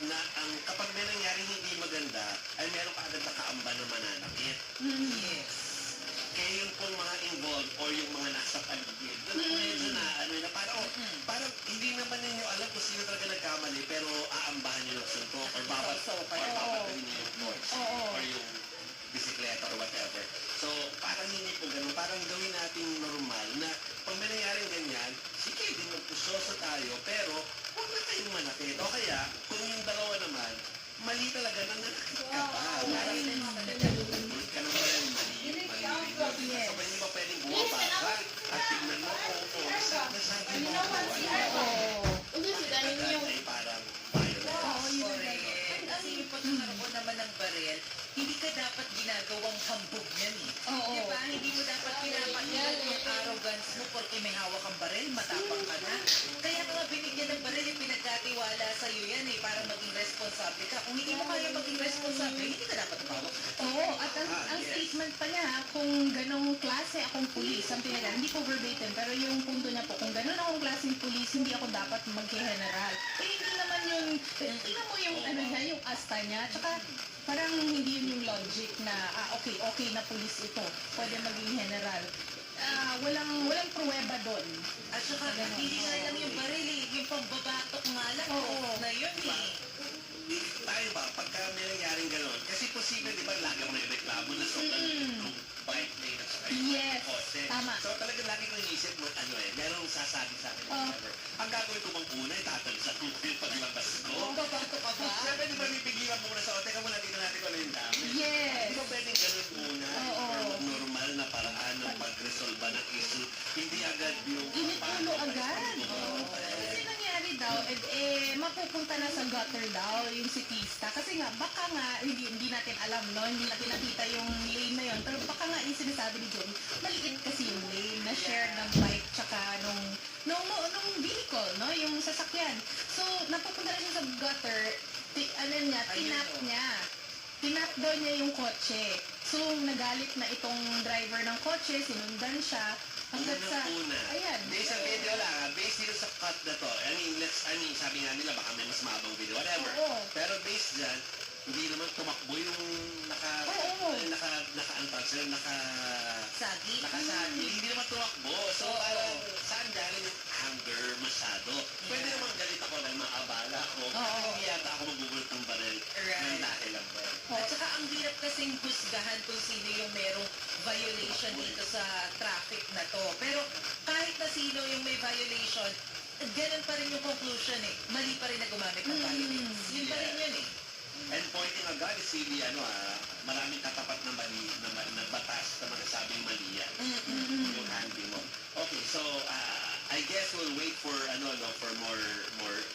na ang kapag may nangyari hindi maganda, ay meron ka agad nakaamba na mananakit. Yes. Kaya yung pong mga involved or yung mga nasa paligid, medyo na parang hindi naman ninyo alam kung sino talaga nagkamali, pero aambahan nyo ng suntok or papatuloy nyo yung torch or yung bisikleta or whatever. So, parang hindi po ganun. Parang gawin natin normal na pag may nangyaring ganyan, sige, din magpusoso tayo, pero huwag na tayong manakit. O kaya, kung yung dalawa naman, mali talaga na nanakit ka pa. Parang ka naman, mali. So, hindi ba pwedeng bumaba ka at tignan mo, nasabi mo ay parang violence. Kasi yung pagkakaroon naman ng baril, hindi ka dapat ginagawang hambog yan eh. Diba? Hindi mo dapat pinapakilala yung arrogance mo porque may hawak ang baril, matapang ka na. Kaya nga binigyan ng baril yung pinagkatiwala sa'yo yan eh, para maging responsable ka. Kung hindi mo kaya maging responsable, hindi ka dapat hawak. Oo, at ang statement pa niya, kung ganong klase akong pulis, ang pinala, hindi po verbatim, pero yung punto niya po, kung ganon akong klaseng pulis, hindi ako dapat mag-general. Hindi naman yung, tingnan mo yung, yung asta niya, tsaka parang hindi yun yung logic na, okay na pulis ito, pwede maging general. Walang pruweba doon. At saka, hindi nga lang yung baril eh, yung pambabatok nga lang, na yun eh. Tayo ba, pagka may nangyaring gano'n, kasi posible, di ba, lagi ako nagreklamo na sobrang bike lane at saka Yes, kotse. tama. So talagang lagi ko inisip mo, merong sasabi sa akin, whatever. Ang gagawin ko bang una, itatabi sa tubig paglabas ko. Babato ka ba? Siyempre, di ba, pipigilan muna sa, teka muna, tignan natin kung ano yung dami. Yes. Di ba pwedeng gano'n muna, normal na paraan ng pag-resolve ng issue, hindi agad yung... Initulo agad. Kasi nangyari daw, mapupunta na nasa gutter daw yung siklista. Kasi nga, baka nga, hindi natin alam, no? Hindi natin nakita yung lane na yun. Pero baka nga yung sinasabi ni Joey, maliit kasi yung lane na share ng bike tsaka nung vehicle, no? Yung sasakyan. So, napupunta na siya sa gutter, tinap daw niya yung kotse. So, nagalit na itong driver ng kotse, sinundan siya, hanggat sa... Ayan. Based sa video lang, based dito sa cut na to, sabi nga nila, baka may mas mahabang video, whatever. Oo. Pero based dyan, hindi naman tumakbo yung Sagi. nakasagi, hindi naman tumakbo. So, parang, saan galing yung anger masyado? Pwede naman galit ako dahil maabala ako. Hindi yata ako magugulot ng baril. May dahil lang ba? At saka ang hirap kasing husgahan kung sino yung merong violation dito sa traffic na to. Pero kahit na sino yung may violation, ganun pa rin yung conclusion eh. Mali pa rin na gumamit ng violence. Yun pa rin yun eh. And pointing a gun is really, maraming katapat na mali, na batas na magsasabing mali yan. Yung handling mo. Okay, so, I guess we'll wait for, for more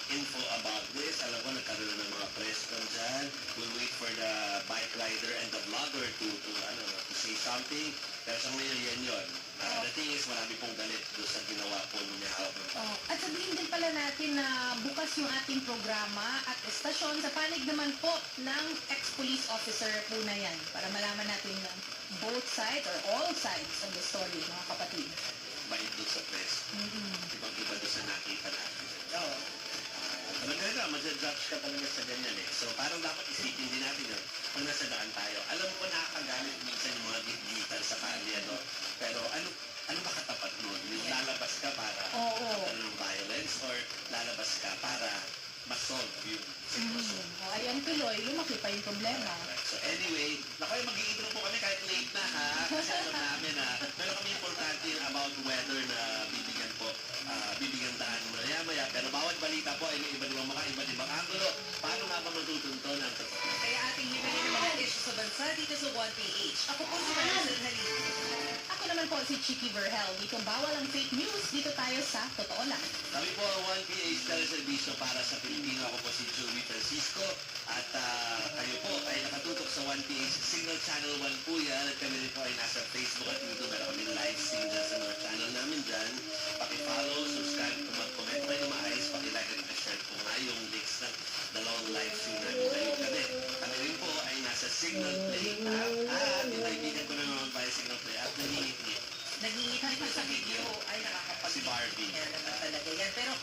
info about this. Alam ko, nagkaroon ng mga press con dyan. We'll wait for the bike rider and the vlogger to say something. Pero sa ngayon, yan yun. The thing is, marami pong galit doon sa ginawa po niya. At sabihin din pala natin na bukas yung ating programa at estasyon sa panig naman po ng ex-police officer po na yan para malaman natin na both sides or all sides of the story, mga kapatid. Bait doon sa press. Ibang-iba doon sa nakita natin. Oo. Talaga mag-judge ka talaga sa ganyan eh. So parang dapat isipin din natin yun. Pag nasa daan tayo, alam ko nakakagalit minsan yung mga gitgitan sa kalye, no? Pero ano ba katapat nun? Yung lalabas ka para ng violence or lalabas ka para ma-solve yung sitwasyon? Ayan tuloy, lumaki pa yung problema. So anyway, mag-iintro po kami kahit late na ha. Kasi alam namin na meron kami importante about weather na bibigyan daan maya-maya. Pero bawat balita po ay may iba't ibang angulo. Paano nga ba matutunton ang totoo? Kaya ating himali ng mga issues sa bansa dito sa 1PH. Ako po si Maricel Halil. Ako naman po si Chicky Verhel. Dito bawal ang fake news. Dito tayo sa Totoo Lang. Kami po ang 1PH teleservisyo para sa Pilipino. Ako po si Joey Francisco. At kayo po ay nakatutok sa 1PH Signal Channel 1 po yan. At kami rin po ay nasa Facebook at YouTube. Meron kami live stream dyan sa mga channel namin dyan. Paki-follow, subscribe, mag-comment kayo na maayos. Paki-like at paki-share po nga yung links ng dalawang live stream namin ngayong gabi. Kami rin po ay nasa Signal Play app. At yung kaibigan ko na naman ba yung Signal Play app, Nangingit sa video ay si Barbie. Yan naman talaga yan. Pero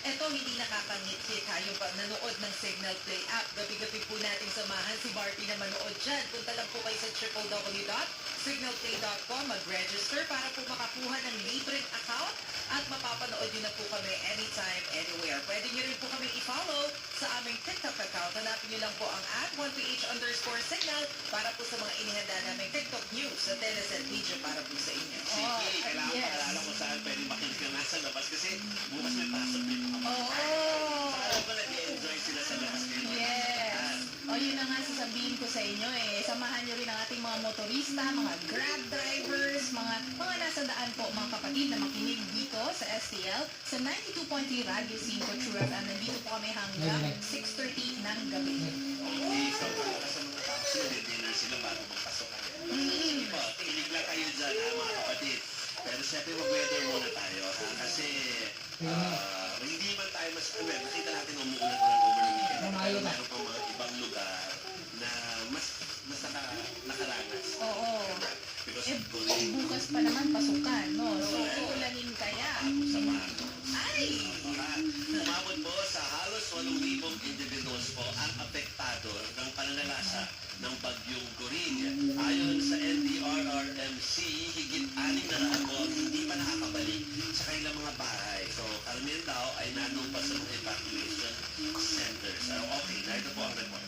eto hindi nakakangit-hit ha, yung nanood ng Signal Play app. Gabi-gabi po natin samahan si Barbie na manood dyan. Punta lang po kayo sa www.signalplay.com, mag-register para po makakuha ng libreng account at mapapanood nyo na po kami anytime, anywhere. Pwede nyo rin po kami i-follow sa aming TikTok account. Hanapin nyo lang po ang @1ph_signal para po sa mga inihanda naming TikTok news at and video para po sa inyo. Sige, kailangan paalala ko saan pwede makinig ka nasa labas kasi bukas may pasok din mga alam ko nag-enjoy sila sa labas kayo. Yes. Yun na nga sasabihin ko sa inyo eh. Samahan nyo rin ang ating mga motorista, mga grab drivers, mga nasa daan po, mga kapatid na makinig dito sa STL sa 92.3 Radio 5 True FM. Nandito po kami hanggang 6:30 ng gabi. Okay, so para sa mga tao sila, dinner sila bago magpasok kayo. Sige po, tinig lang kayo dyan ha mga kapatid. Pero siyempre mag-weather muna tayo ha, kasi hindi man tayo nakita natin umuulan-ulan over the weekend. Pero meron pa mga ibang lugar na mas nakaranas. Oo. Because of bullying. Bukas pa naman pasukan, no? So, uulanin kaya. Ay! Umabot po sa halos 8,000 individuals po ang apektado ng pananalasa ng bagyong Goring. Ayon sa NDRRMC, higit 600 po ang hindi pa nakakabalik sa kanilang mga bahay. So, karamihan daw ay nandun pa sa mga evacuation centers. Okay, narito po ang report.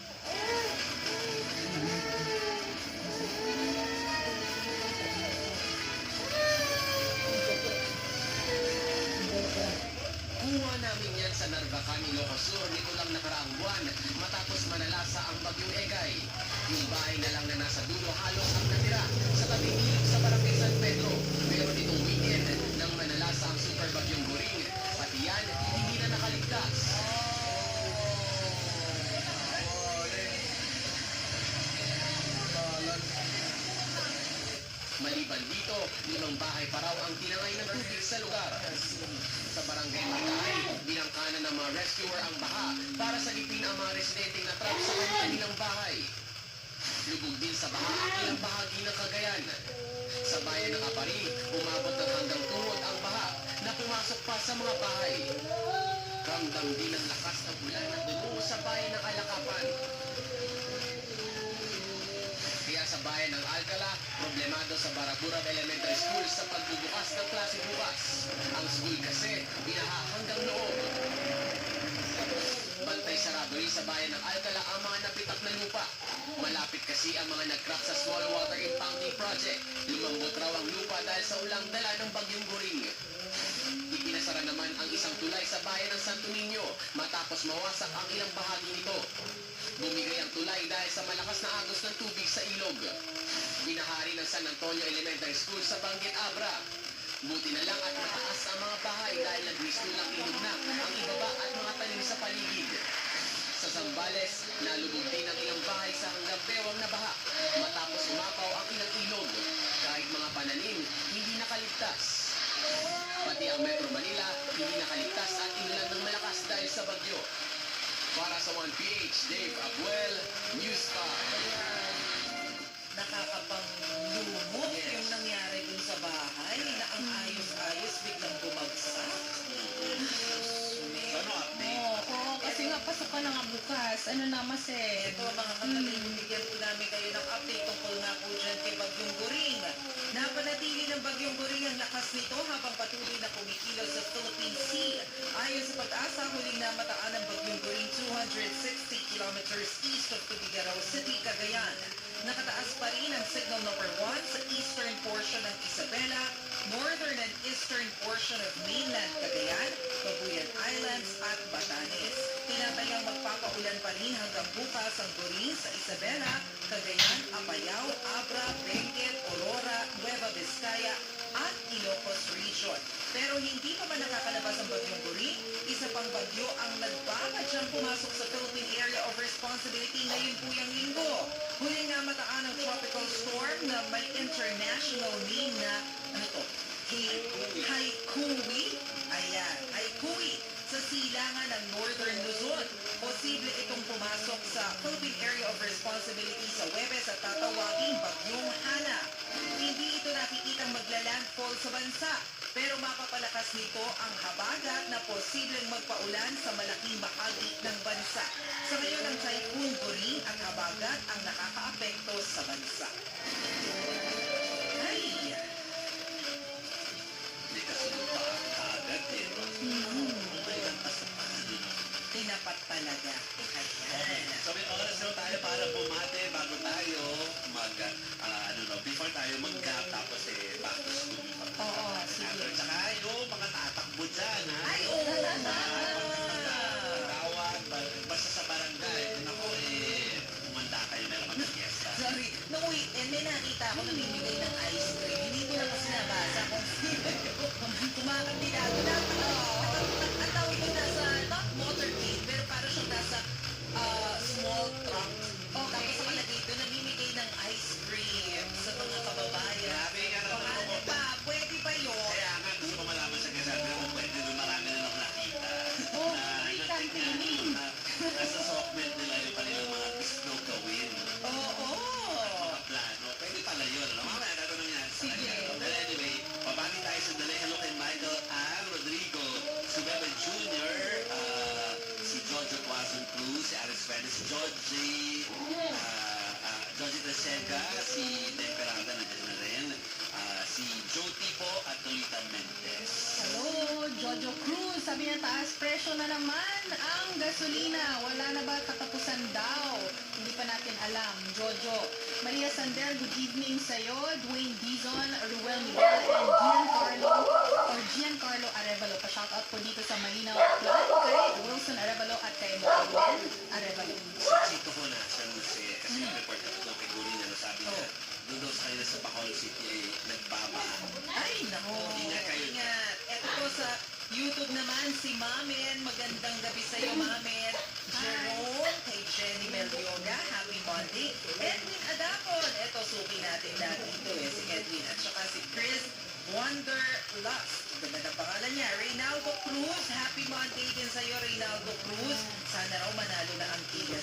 Kuha namin yan sa Narvacan, Ilocos Sur nito lang nakaraang buwan matapos manalasa ang bagyong Egay. Yung bahay na lang na nasa dulo halos ang natira sa tabing ilog sa Barangay San Pedro. Pero nitong weekend nang manalasa ang super bagyong Goring, pati yan hindi na nakaligtas. Maliban dito, 5 bahay pa raw ang tinangay ng tubig sa lugar. Sa barangay Magay, binangkanan ng mga rescuer ang baha para salipin ang mga residenteng natrap sa kanilang bahay. Lubog din sa baha ang ilang bahagi ng Cagayan. Sa bayan ng Apari, umabot ng hanggang tuhod ang baha na pumasok pa sa mga bahay. Ramdam din ang lakas ng ulan na bumuo sa bayan ng Alakapan. Kaya sa bayan ng Alcala, problemado sa Barabura Elementary School sa pagbubukas ng klase bukas. Ang school kasi, binaha hanggang loob. Bantay sarado rin sa bayan ng Alcala ang mga napitak na lupa. Malapit kasi ang mga nag-crack sa small water impounding project. Lumambot raw ang lupa dahil sa ulang dala ng bagyong Goring. Ipinasara naman ang isang tulay sa bayan ng Santo Niño matapos mawasak ang ilang bahagi nito. Bumigay ang tulay dahil sa malakas na agos ng tubig sa ilog. Binahari ng San Antonio Elementary School sa Banggit Abra. Buti na lang at mataas ang mga bahay dahil nagristo lang ilog na ang ibaba at mga tanim sa paligid. Sa Zambales, nalubog din ang ilang bahay sa hanggang bewang na baha matapos umapaw ang ilang ilog. Kahit mga pananim, hindi nakaligtas. Pati ang Metro Manila, hindi nakaligtas at inulan ng malakas dahil sa bagyo. Para sa 1PH, Dave Abuel, News 5. Nakakapanglumok yung nangyari dun sa bahay na ang ayos-ayos biglang bumagsak. Ano update? Oo, kasi nga pasok ka na nga bukas. Ano na, Mase? Ito mga kapatid, bigyan po namin kayo ng update tungkol nga po dyan kay Bagyong Goring. Napanatili ng Bagyong Goring ang lakas nito habang patuloy na kumikilos sa Philippine Sea. Ayon sa pag-asa, huling namataan ng Bagyong Goring 260 kilometers east of Tubigaraw City, Cagayan. Nakataas pa rin ang signal number 1 sa eastern portion ng Isabela, northern and eastern portion of mainland Cagayan, Babuyan Islands at Batanes. Tinatayang magpapaulan pa rin hanggang bukas ang Goring sa Isabela, Cagayan, Apayao, Abra, Benguet, Aurora, Nueva Vizcaya at Ilocos Region. Pero hindi pa man nakakalabas ang Bagyong Goring, isa pang bagyo ang nagbabadyang pumasok sa Philippine Area of Responsibility ngayon po yung linggo. Huling nga mataan ng tropical storm na may international name na, Haikui. Ayan, Haikui sa silangan ng Northern Luzon. Posible itong pumasok sa Philippine Area of Responsibility sa Huwebes at tatawaging Bagyong Hana. Hindi ito nakikitang maglalandfall sa bansa, pero mapapalakas nito ang habagat na posibleng magpaulan sa malaking bahagi ng bansa. Sa ngayon, ang Typhoon Goring at habagat ang nakakaapekto sa bansa. Ay! Hindi kasi lupa agad eh. May lantas na paano. Tinapat talaga. Ayan. So may oras daw tayo para bumate bago tayo before tayo mag-gap tapos back to school. Oo, sige. Tsaka yung mga tatakbo dyan, ha? Ay, oo na! Tawag, basta sa barangay. Ako umanda kayo na lang mag-fiesta. Sorry, nung weekend may nakita ako namimigay ng ice cream. Hindi ko na kasi nabasa kung kumakandidado na. Ang tawag ko nasa not motorcade, pero parang siyang nasa small truck. Tapos nakalagay doon, namimigay ng ice cream sa mga kababayan. Grabe ka naman Paano ako. pa? Pwede ba yun? Kaya nga gusto ko malaman sa kasabi kung pwede doon marami na ako nakita. Oh, Na free yung campaigning. nasa software nila yung kanilang mga gusto gawin. Oo. Mga plano. Pwede pala yun. Alam mo, mamaya ano nangyari sa Sige. kanya. But anyway, pabati tayo sa dali. Hello kay Michael Al Rodrigo, si Bebe Jr., si Jojo Quazon Cruz, si Alex Fernandez, si Joji Tresega, si Temperada na dyan na rin, si Joe Tipo at Lolita Mendez. Hello, Jojo Cruz. Sabi niya, taas presyo na naman ang gasolina. Wala na ba katapusan daw? Hindi pa natin alam. Jojo. Maria Sander, good evening sa'yo. Dwayne Dizon, Ruel Miguel, and Giancarlo Arevalo. Pa-shoutout po dito sa Malinaw Plan kay Wilson Arevalo at kay Manuel Arevalo. Si Chito ko na sa Luce, kasi report ka po kay Guri na sabi niya, doon daw sa kanila sa Bacolod City ay nagbaba. Ay, nako. Ingat kayo. Ingat. Eto po sa YouTube naman, si Mamen. Magandang gabi sa iyo, Mamen. Jerome, kay Jenny Melioga, happy Monday. Edwin Adapon, eto papasukin natin lahat dito si Edwin at saka si Chris Wanderlust. Ganda ng pangalan niya. Reynaldo Cruz. Happy Monday din sa'yo, Reynaldo Cruz. Sana raw manalo na ang Tigres